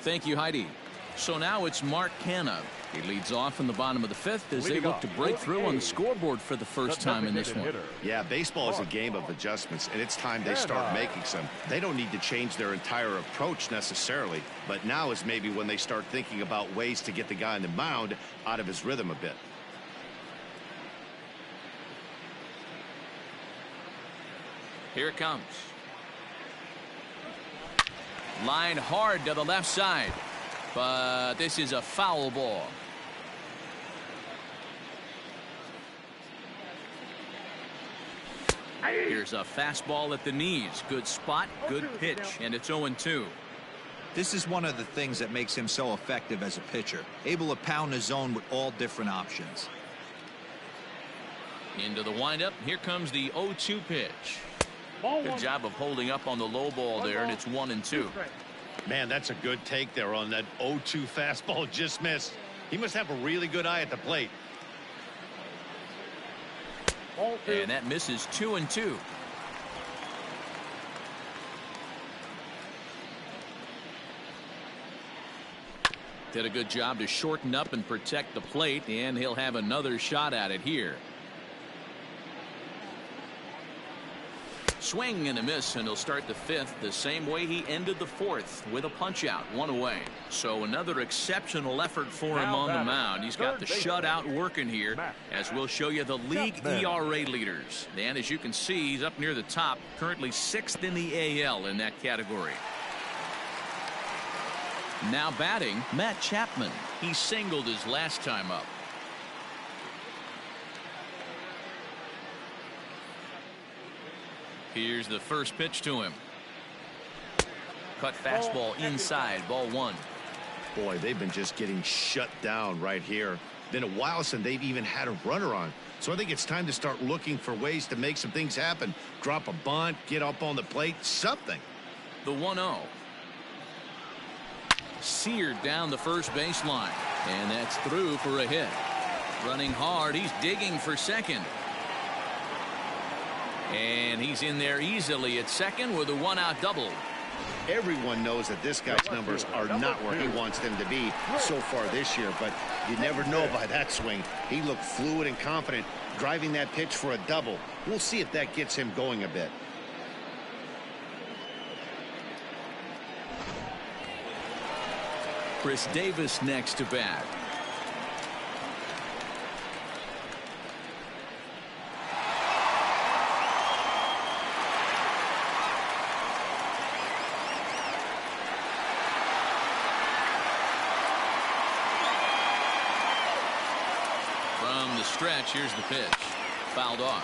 Thank you, Heidi. So now it's Mark Canha. He leads off in the bottom of the 5th as they look to break through on the scoreboard for the first time in this one. Yeah, baseball is a game of adjustments, and it's time they start making some. They don't need to change their entire approach necessarily, but now is maybe when they start thinking about ways to get the guy on the mound out of his rhythm a bit. Here it comes. Line hard to the left side, but this is a foul ball. Here's a fastball at the knees. Good spot, good pitch, and it's 0-2. This is one of the things that makes him so effective as a pitcher, able to pound the zone with all different options. Into the windup. Here comes the 0-2 pitch. Good job of holding up on the low ball there, and it's 1-2. Man, that's a good take there on that 0-2 fastball. Just missed. He must have a really good eye at the plate. And that misses 2-2. Did a good job to shorten up and protect the plate, and he'll have another shot at it here. Swing and a miss, and he'll start the 5th the same way he ended the 4th with a punch out, 1 away. So another exceptional effort for him on the mound. He's got the shutout working here, as we'll show you the league ERA leaders. And as you can see, he's up near the top, currently 6th in the AL in that category. Now batting, Matt Chapman. He singled his last time up. Here's the first pitch to him. Cut fastball inside, ball 1. Boy, they've been just getting shut down right here. Been a while since they've even had a runner on. So I think it's time to start looking for ways to make some things happen. Drop a bunt, get up on the plate, something. The 1-0. Seared down the first baseline. And that's through for a hit. Running hard, he's digging for second. And he's in there easily at second with a 1-out double. Everyone knows that this guy's numbers are not where he wants them to be so far this year, but you never know by that swing. He looked fluid and confident, driving that pitch for a double. We'll see if that gets him going a bit. Chris Davis next to bat. Stretch. Here's the pitch. Fouled off.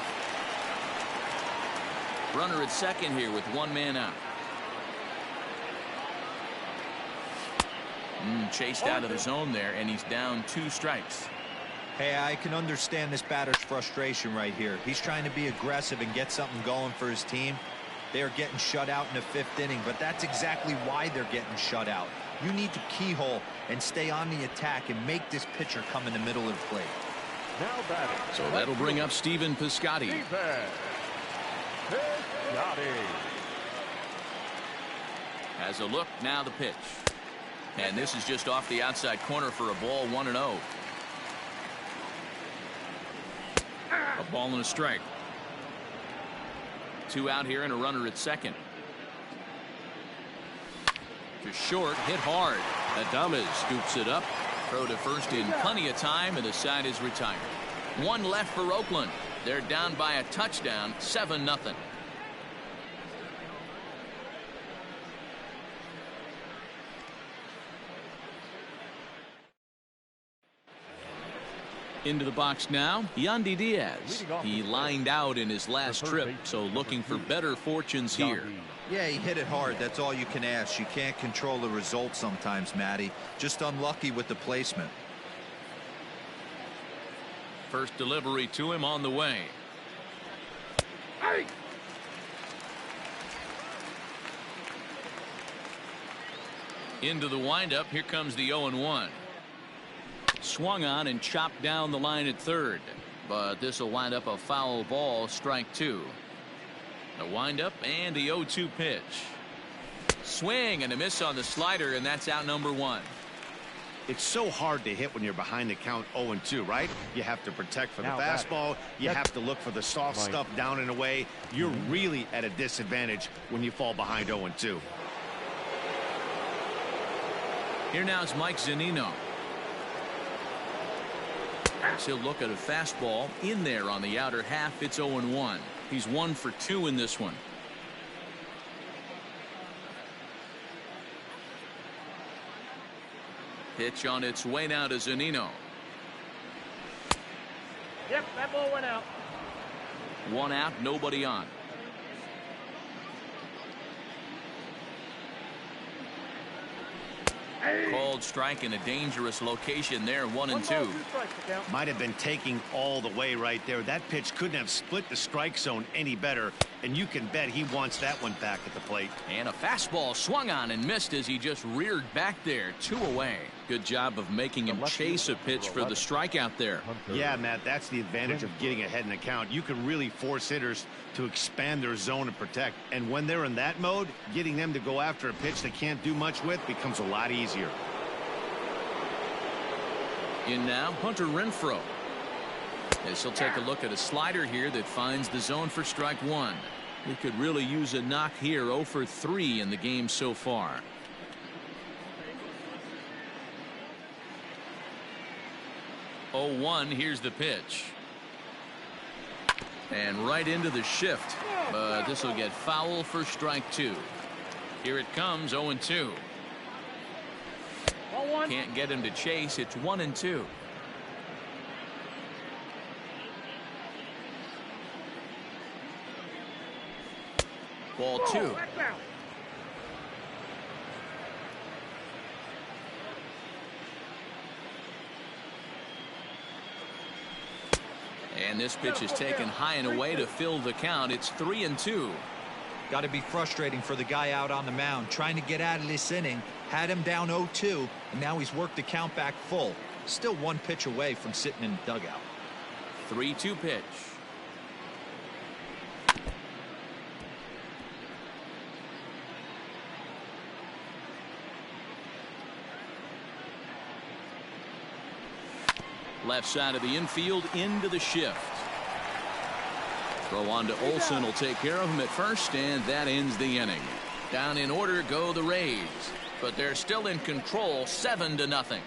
Runner at second here with one man out. Chased out of the zone there, and he's down 2 strikes. Hey, I can understand this batter's frustration right here. He's trying to be aggressive and get something going for his team. They are getting shut out in the 5th inning, but that's exactly why they're getting shut out. You need to keyhole and stay on the attack and make this pitcher come in the middle of the plate. Now batting. So that'll bring up Stephen Piscotty. Has a look, now the pitch. And this is just off the outside corner for a ball, 1-0. A ball and a strike. 2 out here and a runner at second. To short, hit hard. Adames scoops it up. Throw to first in plenty of time, and the side is retired. 1 left for Oakland. They're down by a touchdown, 7-0. Into the box now, Yandy Diaz. He lined out in his last trip, so looking for better fortunes here. Yeah, he hit it hard. That's all you can ask. You can't control the result sometimes, Matty. Just unlucky with the placement. First delivery to him on the way. Hey! Into the windup. Here comes the 0-1. Swung on and chopped down the line at third, but this will wind up a foul ball, strike 2. A windup and the 0-2 pitch. Swing and a miss on the slider, and that's out number 1. It's so hard to hit when you're behind the count 0-2, right? You have to protect for the fastball. You have to look for the soft stuff down and away. You're really at a disadvantage when you fall behind 0-2. Here now is Mike Zunino. He'll look at a fastball in there on the outer half. It's 0-1. He's 1 for 2 in this one. Pitch on its way now to Zunino. Yep, that ball went out. 1 out, nobody on. Called strike in a dangerous location there, 1-2. Might have been taking all the way right there. That pitch couldn't have split the strike zone any better, and you can bet he wants that one back at the plate. And a fastball swung on and missed as he just reared back there, 2 away. Good job of making him chase a pitch for the strikeout there. Yeah, Matt, that's the advantage of getting ahead in the count. You can really force hitters to expand their zone and protect. And when they're in that mode, getting them to go after a pitch they can't do much with becomes a lot easier. In now, Hunter Renfroe. As he'll take a look at a slider here that finds the zone for strike 1. He could really use a knock here. 0 for 3 in the game so far. Oh, 1. Here's the pitch. And right into the shift. But this will get foul for strike 2. Here it comes, 0-2. Can't get him to chase. It's 1-2. Ball 2. And this pitch is taken high and away to fill the count. It's 3-2. Got to be frustrating for the guy out on the mound trying to get out of this inning. Had him down 0-2, and now he's worked the count back full. Still 1 pitch away from sitting in the dugout. 3-2 pitch. Left side of the infield into the shift. Throw on to Olsen will take care of him at first, and that ends the inning. Down in order go the Rays, but they're still in control, 7-0.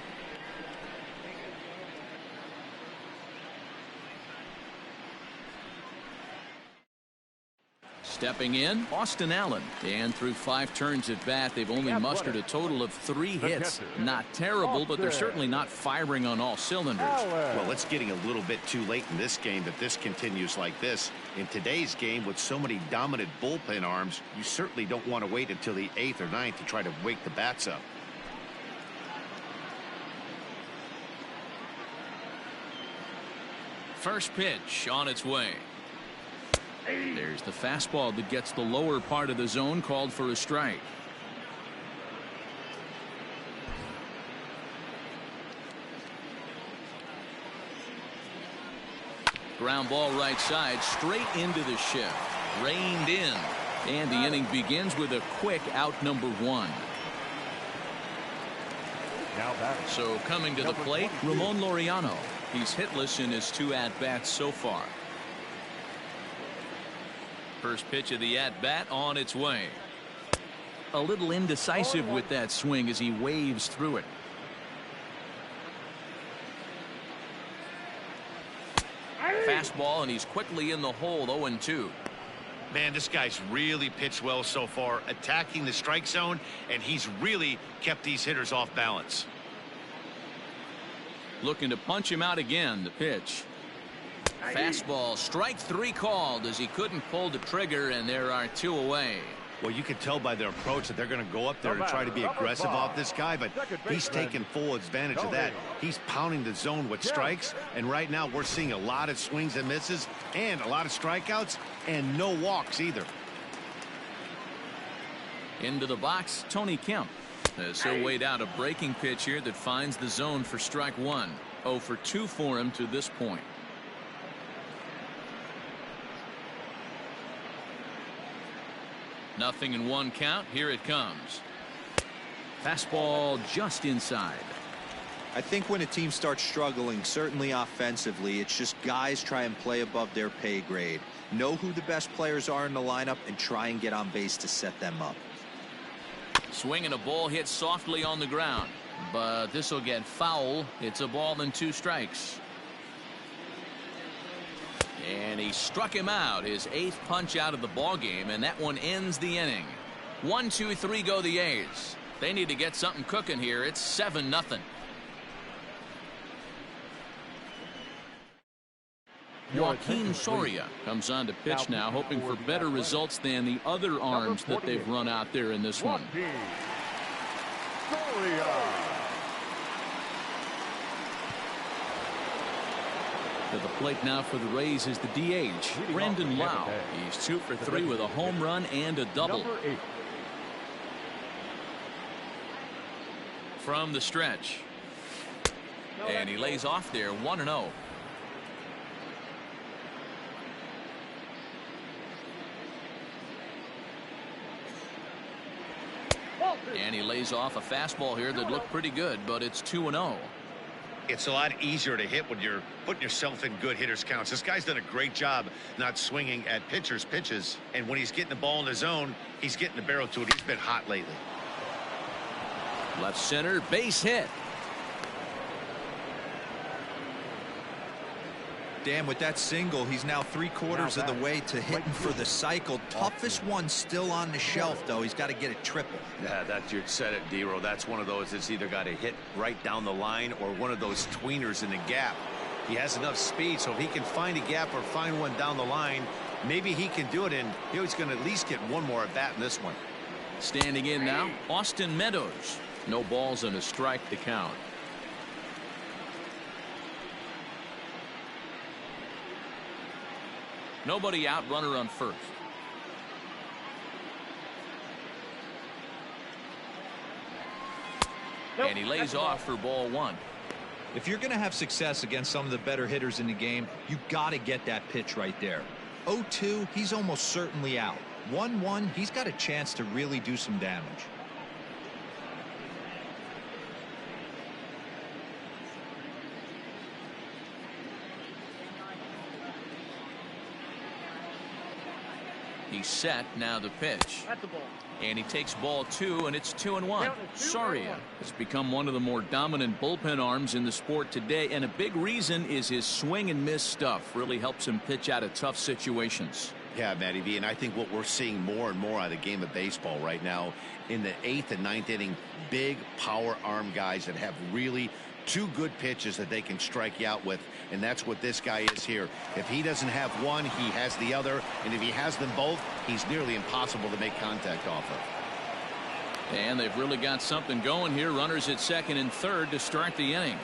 Stepping in, Austin Allen. And through 5 turns at bat, they've only mustered a total of 3 hits. Not terrible, but they're certainly not firing on all cylinders. Well, it's getting a little bit too late in this game if this continues like this. In today's game, with so many dominant bullpen arms, you certainly don't want to wait until the 8th or 9th to try to wake the bats up. First pitch on its way. There's the fastball that gets the lower part of the zone, called for a strike. Ground ball right side, straight into the shift. Reined in. And the inning begins with a quick out, number 1. So coming to the plate, Ramon Laureano. He's hitless in his 2 at-bats so far. First pitch of the at-bat on its way. A little indecisive with that swing as he waves through it. Fastball, and he's quickly in the hole. 0-2. Man, this guy's really pitched well so far, attacking the strike zone, and he's really kept these hitters off balance. Looking to punch him out again. The pitch. Fastball, strike 3 called as he couldn't pull the trigger, and there are 2 away. Well, you can tell by their approach that they're going to go up there and try to be aggressive off this guy, but he's taking full advantage of that. He's pounding the zone with strikes, and right now we're seeing a lot of swings and misses and a lot of strikeouts and no walks either. Into the box, Tony Kemp. As he'll wait out a breaking pitch here that finds the zone for strike 1. 0 for 2 for him to this point. Nothing in 1 count. Here it comes. Fastball just inside. I think when a team starts struggling, certainly offensively, it's just guys try and play above their pay grade. Know who the best players are in the lineup and try and get on base to set them up. Swinging a ball hit softly on the ground, but this will get foul. It's a ball and 2 strikes. And he struck him out, his 8th punch out of the ball game, and that one ends the inning. 1, 2, 3 go the A's. They need to get something cooking here. It's 7-0. Joaquin Soria comes on to pitch now, hoping for better results than the other arms that they've run out there in this one. To the plate now for the Rays is the DH, Brandon Lau. He's 2 for 3 with a home run and a double. From the stretch. And he lays off there, 1-0. And he lays off a fastball here that looked pretty good, but it's 2-0. It's a lot easier to hit when you're putting yourself in good hitters counts. This guy's done a great job not swinging at pitchers' pitches, and when he's getting the ball in the zone, he's getting the barrel to it. He's been hot lately. Left center, base hit. Dan, with that single, he's now 3/4 of the way to hitting for the cycle. Toughest one still on the shelf, though. He's got to get a triple. Yeah, that's, you said it, D-Row. That's one of those that's either got to hit right down the line or one of those tweeners in the gap. He has enough speed, so if he can find a gap or find one down the line, maybe he can do it, and he's going to at least get one more at bat in this one. Standing in now, Austin Meadows. No balls and a strike to count. Nobody out, runner on first. And he lays off for ball 1. If you're going to have success against some of the better hitters in the game, you got to get that pitch right there. 0-2, he's almost certainly out. 1-1, he's got a chance to really do some damage. He's set, now the pitch. That's the ball. And he takes ball 2, and it's 2-1. Soria has become one of the more dominant bullpen arms in the sport today, and a big reason is his swing and miss stuff. Really helps him pitch out of tough situations. Yeah, Matty V, and I think what we're seeing more and more out of the game of baseball right now in the 8th and 9th inning, big power arm guys that have really two good pitches that they can strike you out with, and that's what this guy is here. If he doesn't have one, he has the other, and if he has them both, he's nearly impossible to make contact off of. And they've really got something going here. Runners at second and third to start the inning.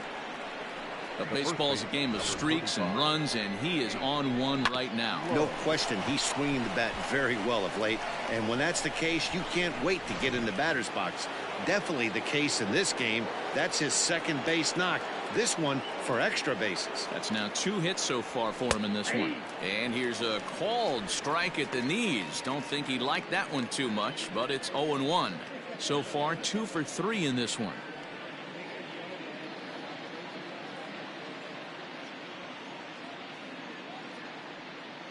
But baseball is a game of streaks and runs, and he is on one right now. No question, he's swinging the bat very well of late, and when that's the case, you can't wait to get in the batter's box. Definitely the case in this game. That's his second base knock. This one for extra bases. That's now 2 hits so far for him in this one. And here's a called strike at the knees. Don't think he liked that one too much, but it's 0-1. So far, 2 for 3 in this one.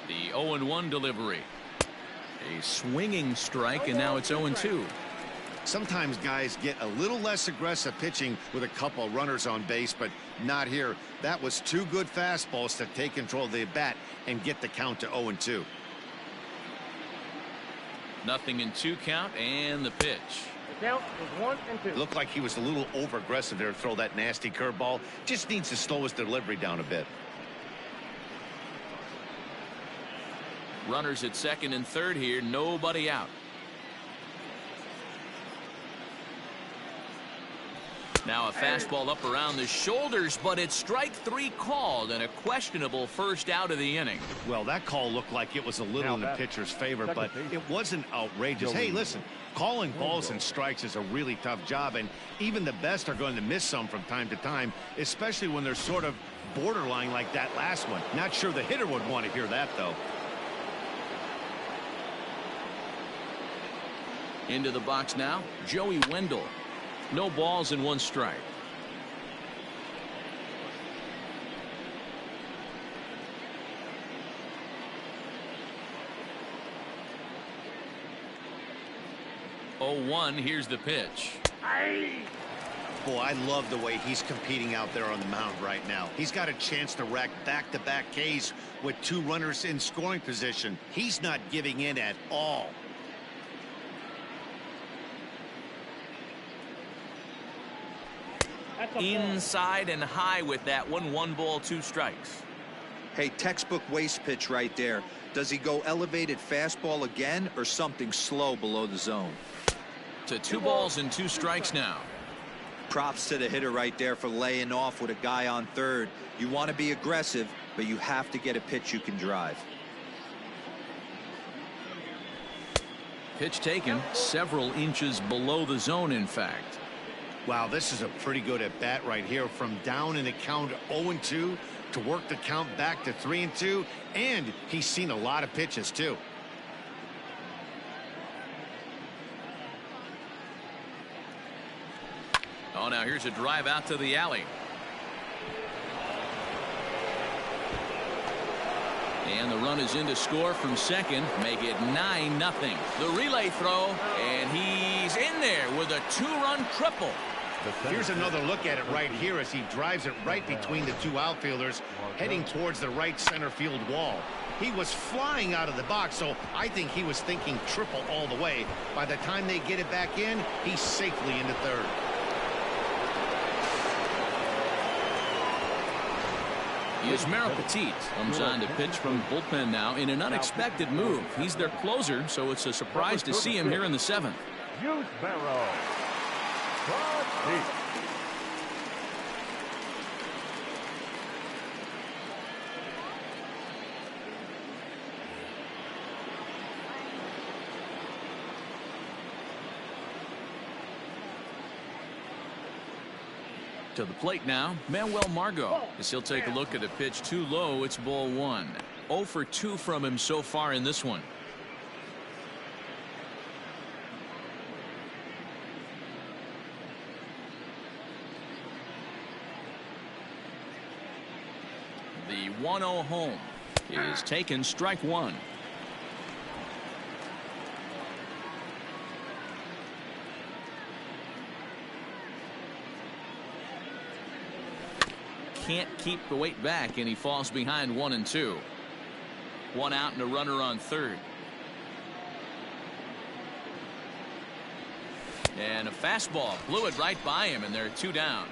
The 0-1 delivery. A swinging strike, and now it's 0-2. Sometimes guys get a little less aggressive pitching with a couple runners on base, but not here. That was 2 good fastballs to take control of the bat and get the count to 0-2. Nothing in 2 count, and the pitch. The count is 1-2. Looked like he was a little over aggressive there to throw that nasty curveball. Just needs to slow his delivery down a bit. Runners at second and third here, nobody out. Now a fastball up around the shoulders, but it's strike 3 called, and a questionable first out of the inning. Well, that call looked like it was a little in the pitcher's favor, but it wasn't outrageous. Hey, listen, calling balls and strikes is a really tough job, and even the best are going to miss some from time to time, especially when they're sort of borderline like that last one. Not sure the hitter would want to hear that, though. Into the box now, Joey Wendell. No balls and 1 strike. Oh, 1, here's the pitch. Boy, I love the way he's competing out there on the mound right now. He's got a chance to rack back-to-back Ks with 2 runners in scoring position. He's not giving in at all. Inside and high with that one. 1 ball, 2 strikes. Hey, textbook waste pitch right there. Does he go elevated fastball again or something slow below the zone? To 2 balls and 2 strikes now. Props to the hitter right there for laying off with a guy on third. You want to be aggressive, but you have to get a pitch you can drive. Pitch taken several inches below the zone, in fact. Wow, this is a pretty good at bat right here, from down in the count 0-2 to work the count back to 3-2, and he's seen a lot of pitches too. Oh, now here's a drive out to the alley. And the run is in to score from second, make it 9-0. The relay throw, and he's in there with a 2-run triple. Here's another look at it right here as he drives it right between the 2 outfielders, heading towards the right center field wall. He was flying out of the box, so I think he was thinking triple all the way. By the time they get it back in, he's safely into third. Yasmero Petit comes on to pitch from the bullpen now in an unexpected move. He's their closer, so it's a surprise to see him here in the 7th. Yasmero. To the plate now, Manuel Margot, as he'll take a look at a pitch too low. It's ball 1. 0 for 2 from him so far in this one. The 1-0 home is taken, strike 1. Can't keep the weight back, and he falls behind 1-2. One out and a runner on third. And a fastball blew it right by him, and they're 2 down.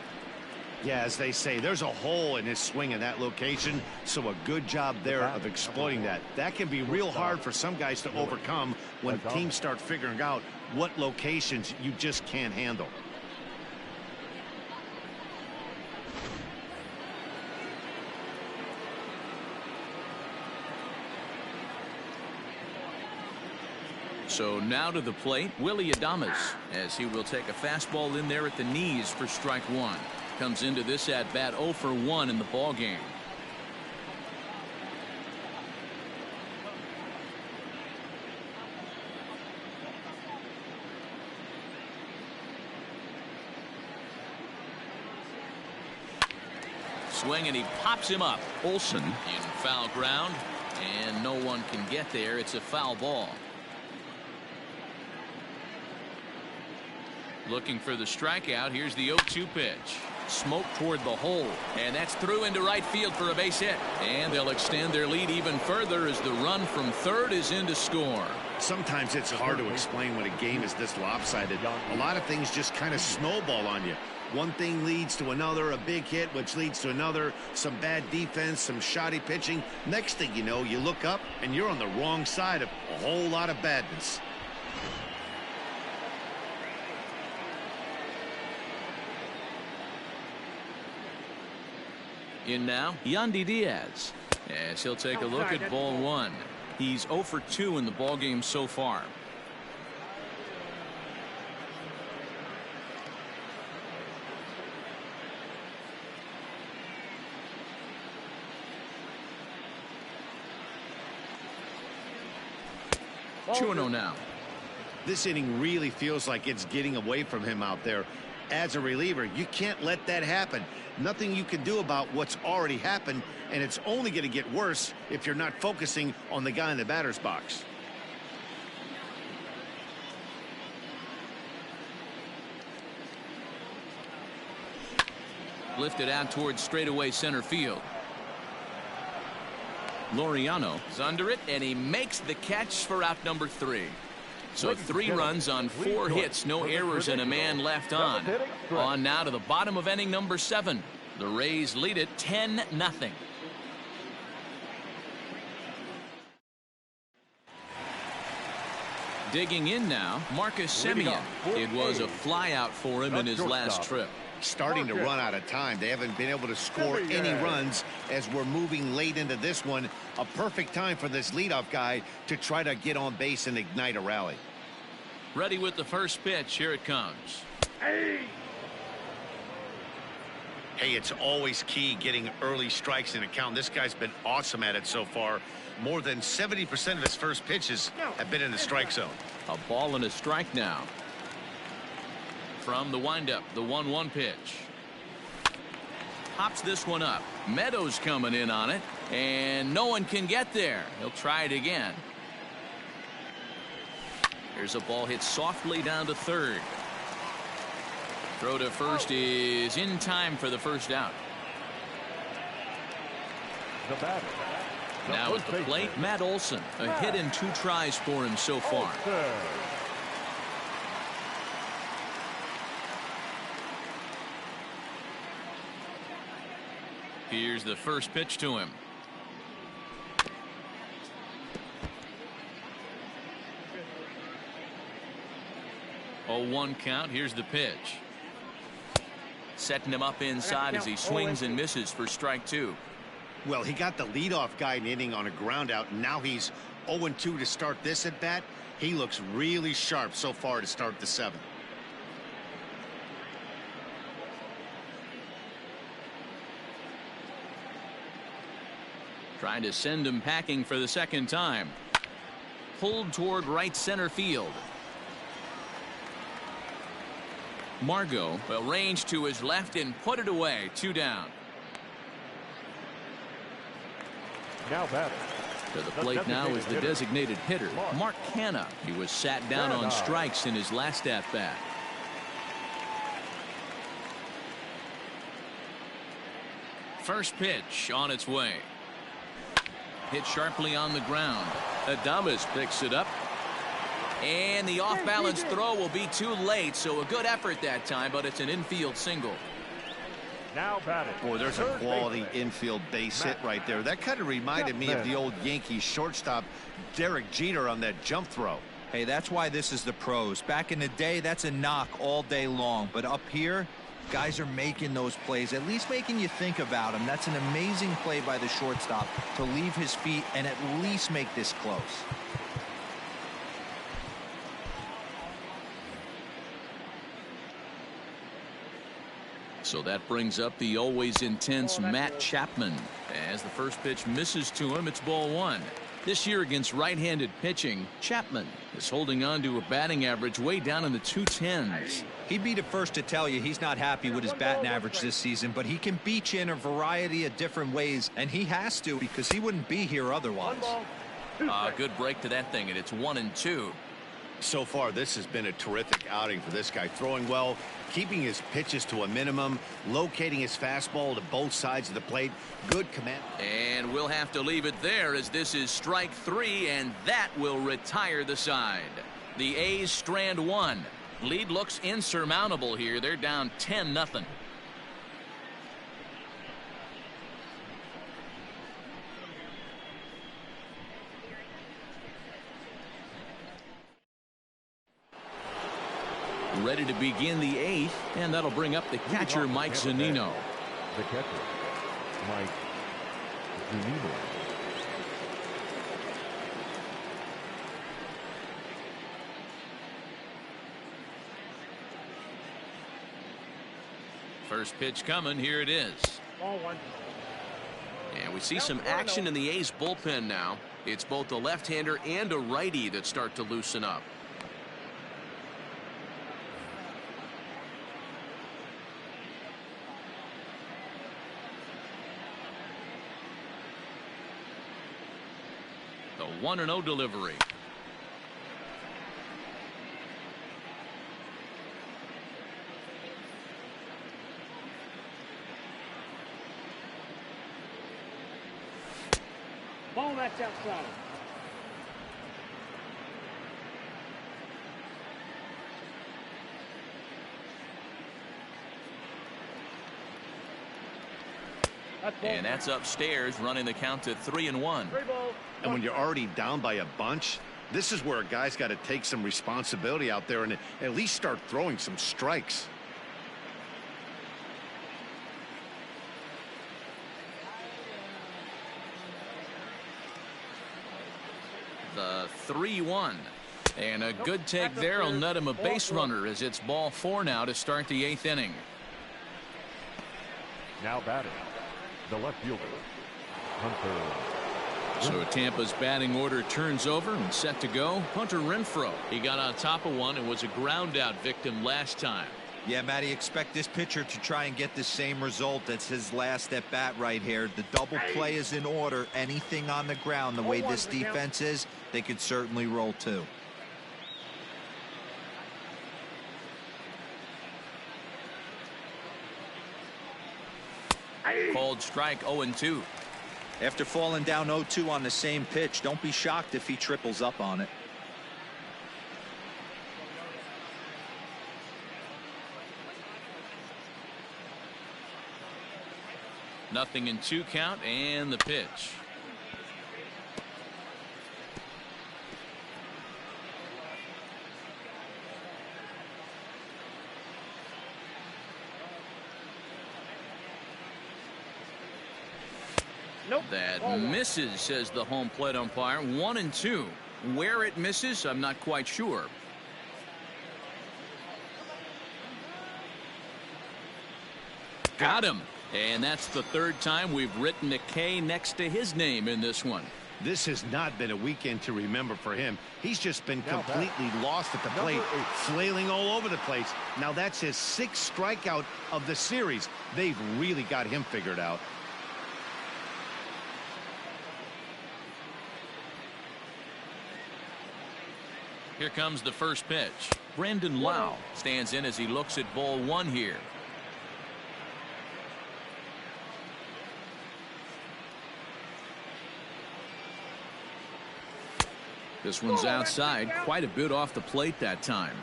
Yeah, as they say, there's a hole in his swing in that location, so a good job there of exploiting that. That can be real hard for some guys to overcome when teams start figuring out what locations you just can't handle. So now to the plate, Willie Adames, as he will take a fastball in there at the knees for strike 1. Comes into this at bat 0 for 1 in the ball game. Swing, and he pops him up. Olson in foul ground, and no one can get there. It's a foul ball. Looking for the strikeout. Here's the 0-2 pitch. Smoke toward the hole, and that's through into right field for a base hit. And they'll extend their lead even further as the run from third is in to score. Sometimes it's hard to explain when a game is this lopsided. A lot of things just kind of snowball on you. One thing leads to another, a big hit, which leads to another, some bad defense, some shoddy pitching. Next thing you know, you look up and you're on the wrong side of a whole lot of badness. In now, Yandy Diaz, as he'll take a look at ball 1. He's 0 for 2 in the ball game so far. Two and 0 now. This inning really feels like it's getting away from him out there. As a reliever, you can't let that happen. Nothing you can do about what's already happened, and it's only going to get worse if you're not focusing on the guy in the batter's box. Lifted out towards straightaway center field. Laureano is under it, and he makes the catch for out number 3. So 3 runs on 4 hits, no errors, and a man left on. On now to the bottom of inning number 7. The Rays lead it 10-0. Digging in now, Marcus Semien. It was a flyout for him in his last trip. Starting to run out of time. They haven't been able to score any runs as we're moving late into this one. A perfect time for this leadoff guy to try to get on base and ignite a rally. Ready with the first pitch. Here it comes. Hey, it's always key getting early strikes in a count. This guy's been awesome at it so far. More than 70% of his first pitches have been in the strike zone. A ball and a strike now. From the windup, the 1-1 pitch. Pops this one up. Meadows coming in on it, and no one can get there. He'll try it again. Here's a ball hit softly down to third. Throw to first is in time for the first out. The batter. Now at the plate, Matt Olson. A hit in 2 tries for him so far. Here's the first pitch to him. Oh, 1 count. Here's the pitch. Setting him up inside as he swings and misses for strike 2. Well, he got the leadoff guy in inning on a ground out. And now he's 0-2 to start this at bat. He looks really sharp so far to start the 7th. Trying to send him packing for the second time. Pulled toward right center field. Margot will range to his left and put it away. 2 down. Now batter. To the plate now is the designated hitter, Mark Canha. He was sat down on strikes in his last at bat. First pitch on its way. hit sharply on the ground. Adames picks it up. And the off-balance throw will be too late, so a good effort that time, but it's an infield single. Now batting. Boy, there's a quality infield base hit right there. That kind of reminded me of the old Yankees shortstop Derek Jeter on that jump throw. Hey, that's why this is the pros. Back in the day, that's a knock all day long. But up here, guys are making those plays, at least making you think about them. That's an amazing play by the shortstop to leave his feet and at least make this close. So that brings up the always intense Matt Chapman. As the first pitch misses to him, it's ball one. This year against right-handed pitching, Chapman is holding on to a batting average way down in the 210s. He'd be the first to tell you he's not happy with his batting average this season, but he can beat you in a variety of different ways, and he has to because he wouldn't be here otherwise. Good break to that thing, and it's 1-2. So far, this has been a terrific outing for this guy. Throwing well, keeping his pitches to a minimum, locating his fastball to both sides of the plate. Good command. And we'll have to leave it there as this is strike three, and that will retire the side. The A's strand one. Lead looks insurmountable here. They're down 10-0. Ready to begin the eighth, and that'll bring up the catcher, Mike Zunino. The catcher, Mike Zunino. First pitch coming. Here it is. Ball one. And we see some action in the A's bullpen now. It's both a left-hander and a righty that start to loosen up. The 1-0 delivery. Ball that's outside. And that's upstairs, running the count to 3-1. And when you're already down by a bunch, this is where a guy's got to take some responsibility out there and at least start throwing some strikes. The 3-1. And a good take there will net him a base runner as it's ball four now to start the eighth inning. Now batting, the left fielder, Hunter. So Tampa's batting order turns over and set to go. Hunter Renfroe. He got on top of one and was a ground out victim last time. Yeah, Matty, expect this pitcher to try and get the same result. That's his last at bat right here. The double play is in order. Anything on the ground, the way this defense is, they could certainly roll too. Called strike 0-2. After falling down 0-2 on the same pitch, don't be shocked if he triples up on it. Nothing in 2 count and the pitch. Nope. That misses, says the home plate umpire. 1-2. Where it misses, I'm not quite sure. Got him. And that's the third time we've written a K next to his name in this one. This has not been a weekend to remember for him. He's just been completely lost at the plate, flailing all over the place. Now that's his 6th strikeout of the series. They've really got him figured out. Here comes the first pitch. Brandon Lau stands in as he looks at ball one here. This one's outside, quite a bit off the plate that time.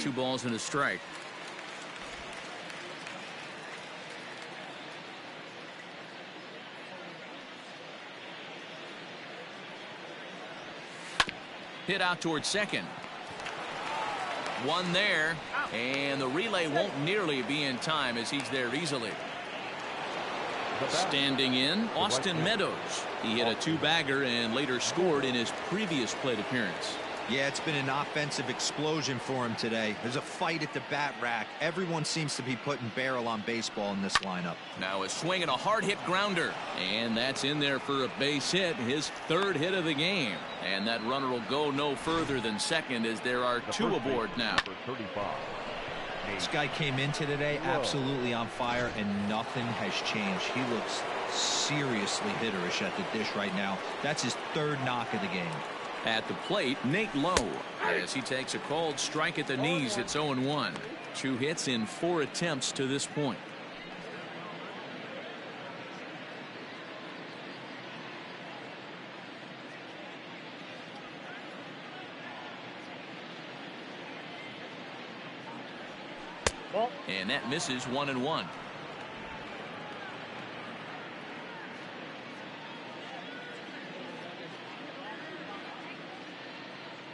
Two balls and a strike. Hit out towards second. One there, and the relay won't nearly be in time as he's there easily. Standing in, Austin Meadows. He hit a two-bagger and later scored in his previous plate appearance. Yeah, it's been an offensive explosion for him today. There's a fight at the bat rack. Everyone seems to be putting barrel on baseball in this lineup. Now a swing and a hard hit grounder, and that's in there for a base hit, his third hit of the game. And that runner will go no further than second as there are two aboard now. This guy came into today absolutely on fire, and nothing has changed. He looks seriously hitterish at the dish right now. That's his third knock of the game. At the plate, Nate Lowe, as he takes a called strike at the knees. It's 0-1. 2 hits in 4 attempts to this point. And that misses 1-1.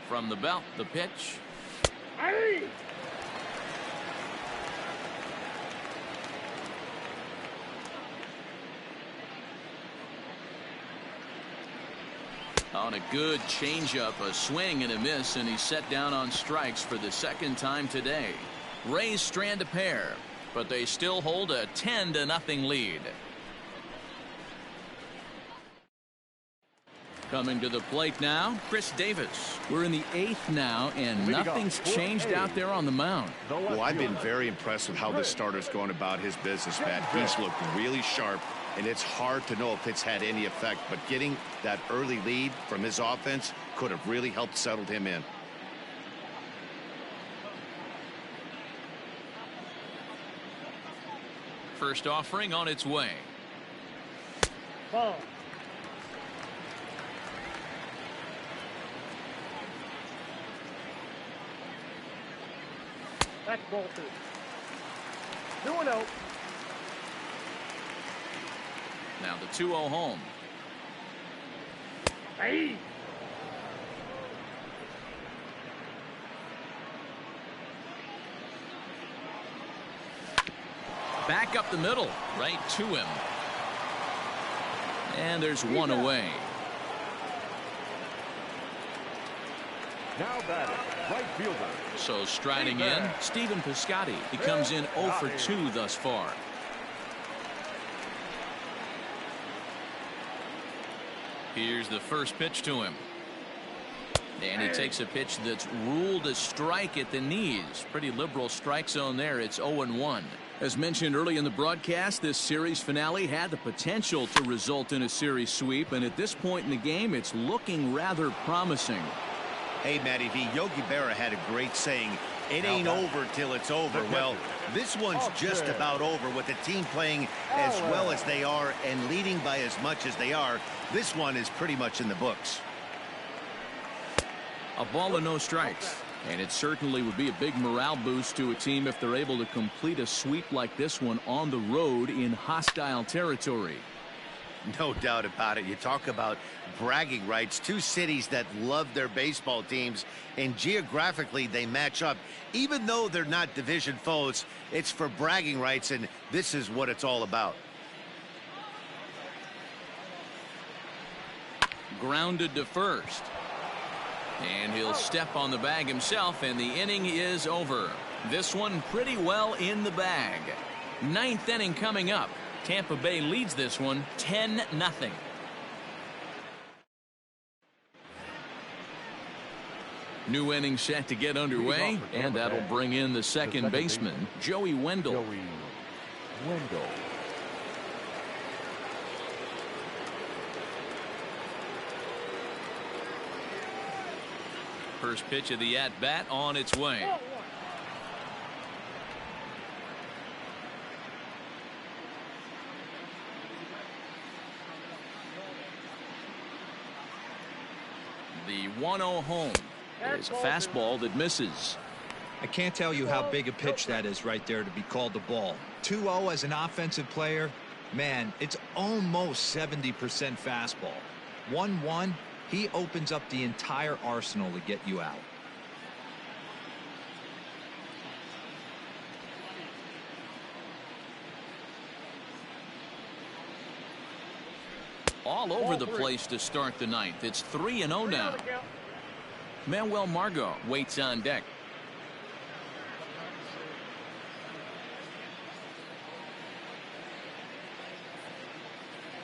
From the belt, the pitch. On a good changeup, a swing and a miss, and he's set down on strikes for the second time today. Rays strand a pair, but they still hold a 10-0 lead. Coming to the plate now, Chris Davis. We're in the 8th now, and nothing's changed out there on the mound. Well, I've been very impressed with how this starter's going about his business, Matt. He's looked really sharp, and it's hard to know if it's had any effect, but getting that early lead from his offense could have really helped settle him in. First offering on its way. Ball. That's ball 2. 2-0. Now the 2-0 home. Hey. Back up the middle, right to him. And there's one away. Now batting, right fielder. So striding in, Stephen Piscotty. He comes in 0 for 2 thus far. Here's the first pitch to him. And he takes a pitch that's ruled a strike at the knees. Pretty liberal strike zone there. It's 0-1. As mentioned early in the broadcast, this series finale had the potential to result in a series sweep, and at this point in the game, it's looking rather promising. Hey, Matty V, Yogi Berra had a great saying, it ain't over till it's over. Well, this one's just about over with the team playing as well as they are and leading by as much as they are. This one is pretty much in the books. A ball and no strikes. And it certainly would be a big morale boost to a team if they're able to complete a sweep like this one on the road in hostile territory. No doubt about it. You talk about bragging rights. Two cities that love their baseball teams, and geographically they match up. Even though they're not division foes, it's for bragging rights, and this is what it's all about. Grounded to first. And he'll step on the bag himself, and the inning is over. This one pretty well in the bag. 9th inning coming up. Tampa Bay leads this one 10-0. New inning set to get underway, and that'll bring in the second baseman, Joey Wendell. First pitch of the at-bat on its way. The 1-0 home. It is a fastball that misses. I can't tell you how big a pitch that is right there to be called a ball. 2-0 as an offensive player, man, it's almost 70% fastball. 1-1, he opens up the entire arsenal to get you out. All over the place to start the ninth. It's 3-0 now. Manuel Margot waits on deck.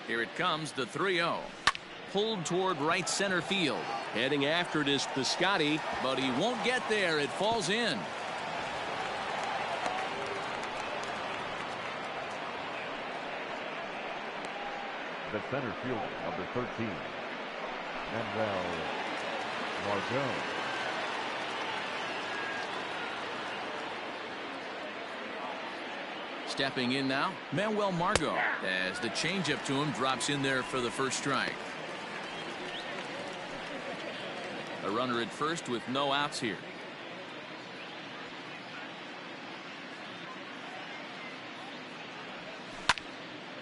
Here it comes, the 3-0. Pulled toward right center field. Heading after it is Piscotty, but he won't get there. It falls in. The center fielder, number 13, Manuel Margot. Stepping in now, Manuel Margot, as the changeup to him drops in there for the first strike. A runner at first with no outs here.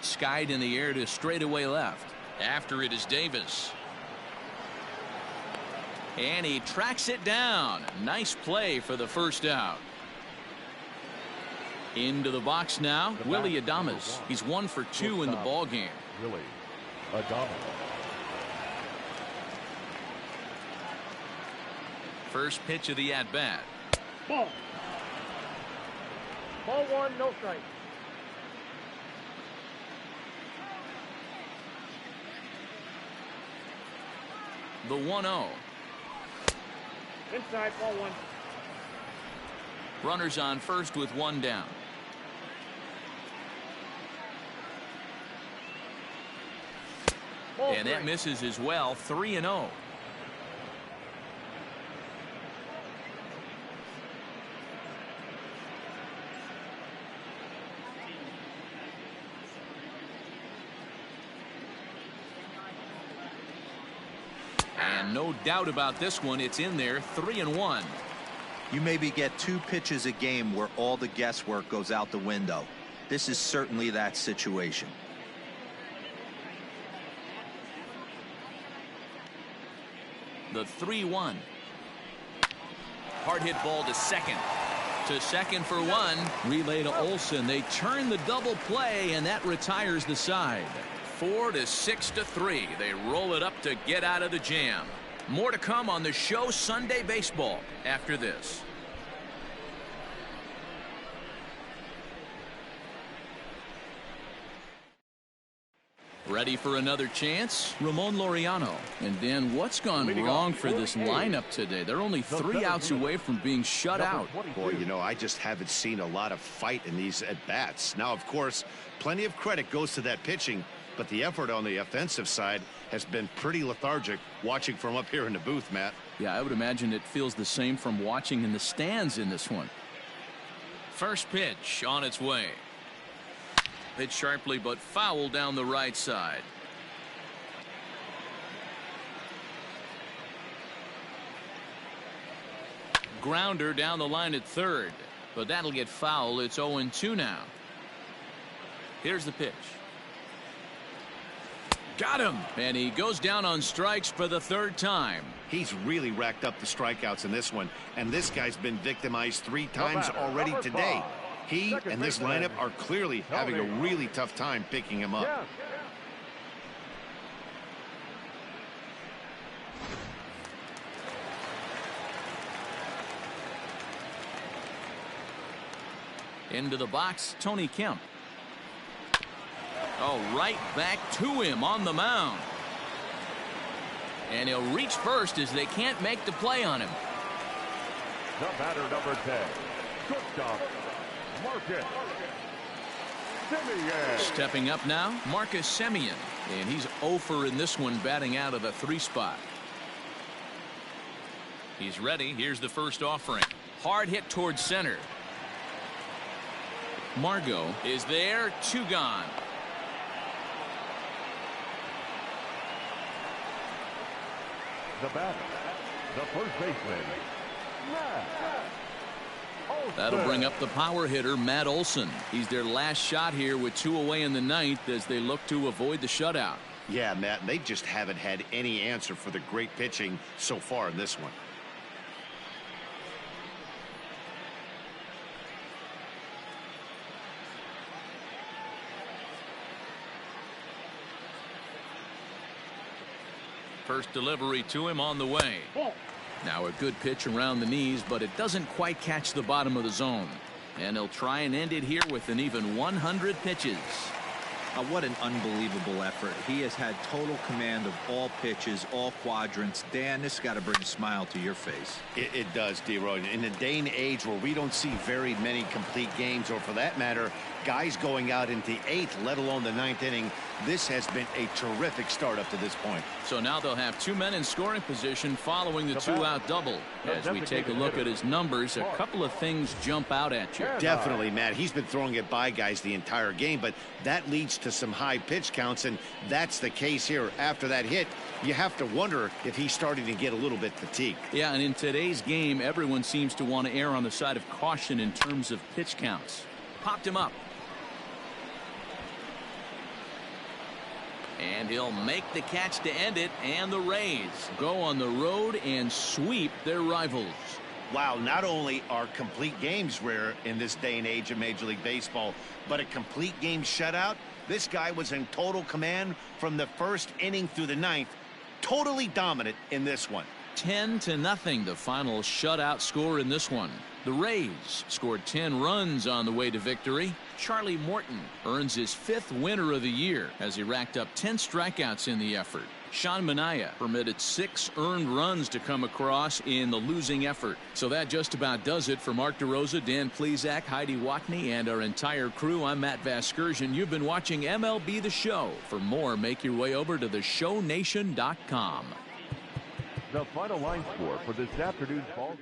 Skied in the air to straightaway left. After it is Davis. And he tracks it down. Nice play for the first out. Into the box now, Willie Adames. He's 1 for 2 in the ball game. Willie Adames. First pitch of the at-bat. Ball. Ball 1, no strike. The 1-0. Inside, ball 1. Runners on first with 1 down. Ball And that 3. misses as well. 3-0. And no doubt about this one. It's in there. 3-1. You maybe get 2 pitches a game where all the guesswork goes out the window. This is certainly that situation. The 3-1. Hard hit ball to second. To second for 1. Relay to Olsen. They turn the double play, and that retires the side. 4 to 6 to 3. They roll it up to get out of the jam. More to come on the show Sunday Baseball after this. Ready for another chance? Ramon Laureano. And then what's gone wrong for this lineup today? They're only 3 outs away from being shut out. Boy, you know, I just haven't seen a lot of fight in these at-bats. Now, of course, plenty of credit goes to that pitching, but the effort on the offensive side has been pretty lethargic watching from up here in the booth, Matt. Yeah, I would imagine it feels the same from watching in the stands in this one. First pitch on its way. Hit sharply but foul down the right side. Grounder down the line at third, but that'll get foul. It's 0-2 now. Here's the pitch. Got him, and he goes down on strikes for the 3rd time. He's really racked up the strikeouts in this one, and this guy's been victimized 3 times already today. He and this lineup are clearly having a really tough time picking him up. Into the box, Tony Kemp. Oh, right back to him on the mound. And he'll reach first as they can't make the play on him. The batter, number 10, shortstop, Marcus Semien. Stepping up now, Marcus Semien. And he's 0 in this one, batting out of the 3 spot. He's ready. Here's the first offering. Hard hit towards center. Margot is there. 2 gone. The batter, the first baseman, Matt Olson. That'll bring up the power hitter, Matt Olson. He's their last shot here with 2 away in the ninth as they look to avoid the shutout. Yeah, Matt, they just haven't had any answer for the great pitching so far in this one. First delivery to him on the way. Now a good pitch around the knees, but it doesn't quite catch the bottom of the zone. And he'll try and end it here with an even 100 pitches. What an unbelievable effort. He has had total command of all pitches, all quadrants. Dan, this has got to bring a smile to your face. It does, D-Roy. In a day and age where we don't see very many complete games, or for that matter, guys going out into the 8th, let alone the 9th inning, this has been a terrific start up to this point. So now they'll have 2 men in scoring position following the 2-out double. As we take a look at his numbers, a couple of things jump out at you. Definitely, Matt. He's been throwing it by guys the entire game, but that leads to some high pitch counts, and that's the case here. After that hit, you have to wonder if he's starting to get a little bit fatigued. Yeah, and in today's game, everyone seems to want to err on the side of caution in terms of pitch counts. Popped him up. And he'll make the catch to end it, and the Rays go on the road and sweep their rivals. Wow, not only are complete games rare in this day and age of Major League Baseball, but a complete game shutout. This guy was in total command from the first inning through the 9th. Totally dominant in this one. 10-0, the final shutout score in this one. The Rays scored 10 runs on the way to victory. Charlie Morton earns his 5th winner of the year as he racked up 10 strikeouts in the effort. Sean Manaea permitted 6 earned runs to come across in the losing effort. So that just about does it for Mark DeRosa, Dan Plesac, Heidi Watney, and our entire crew. I'm Matt Vasgersian. You've been watching MLB The Show. For more, make your way over to theshownation.com. The final line score for this afternoon's ball.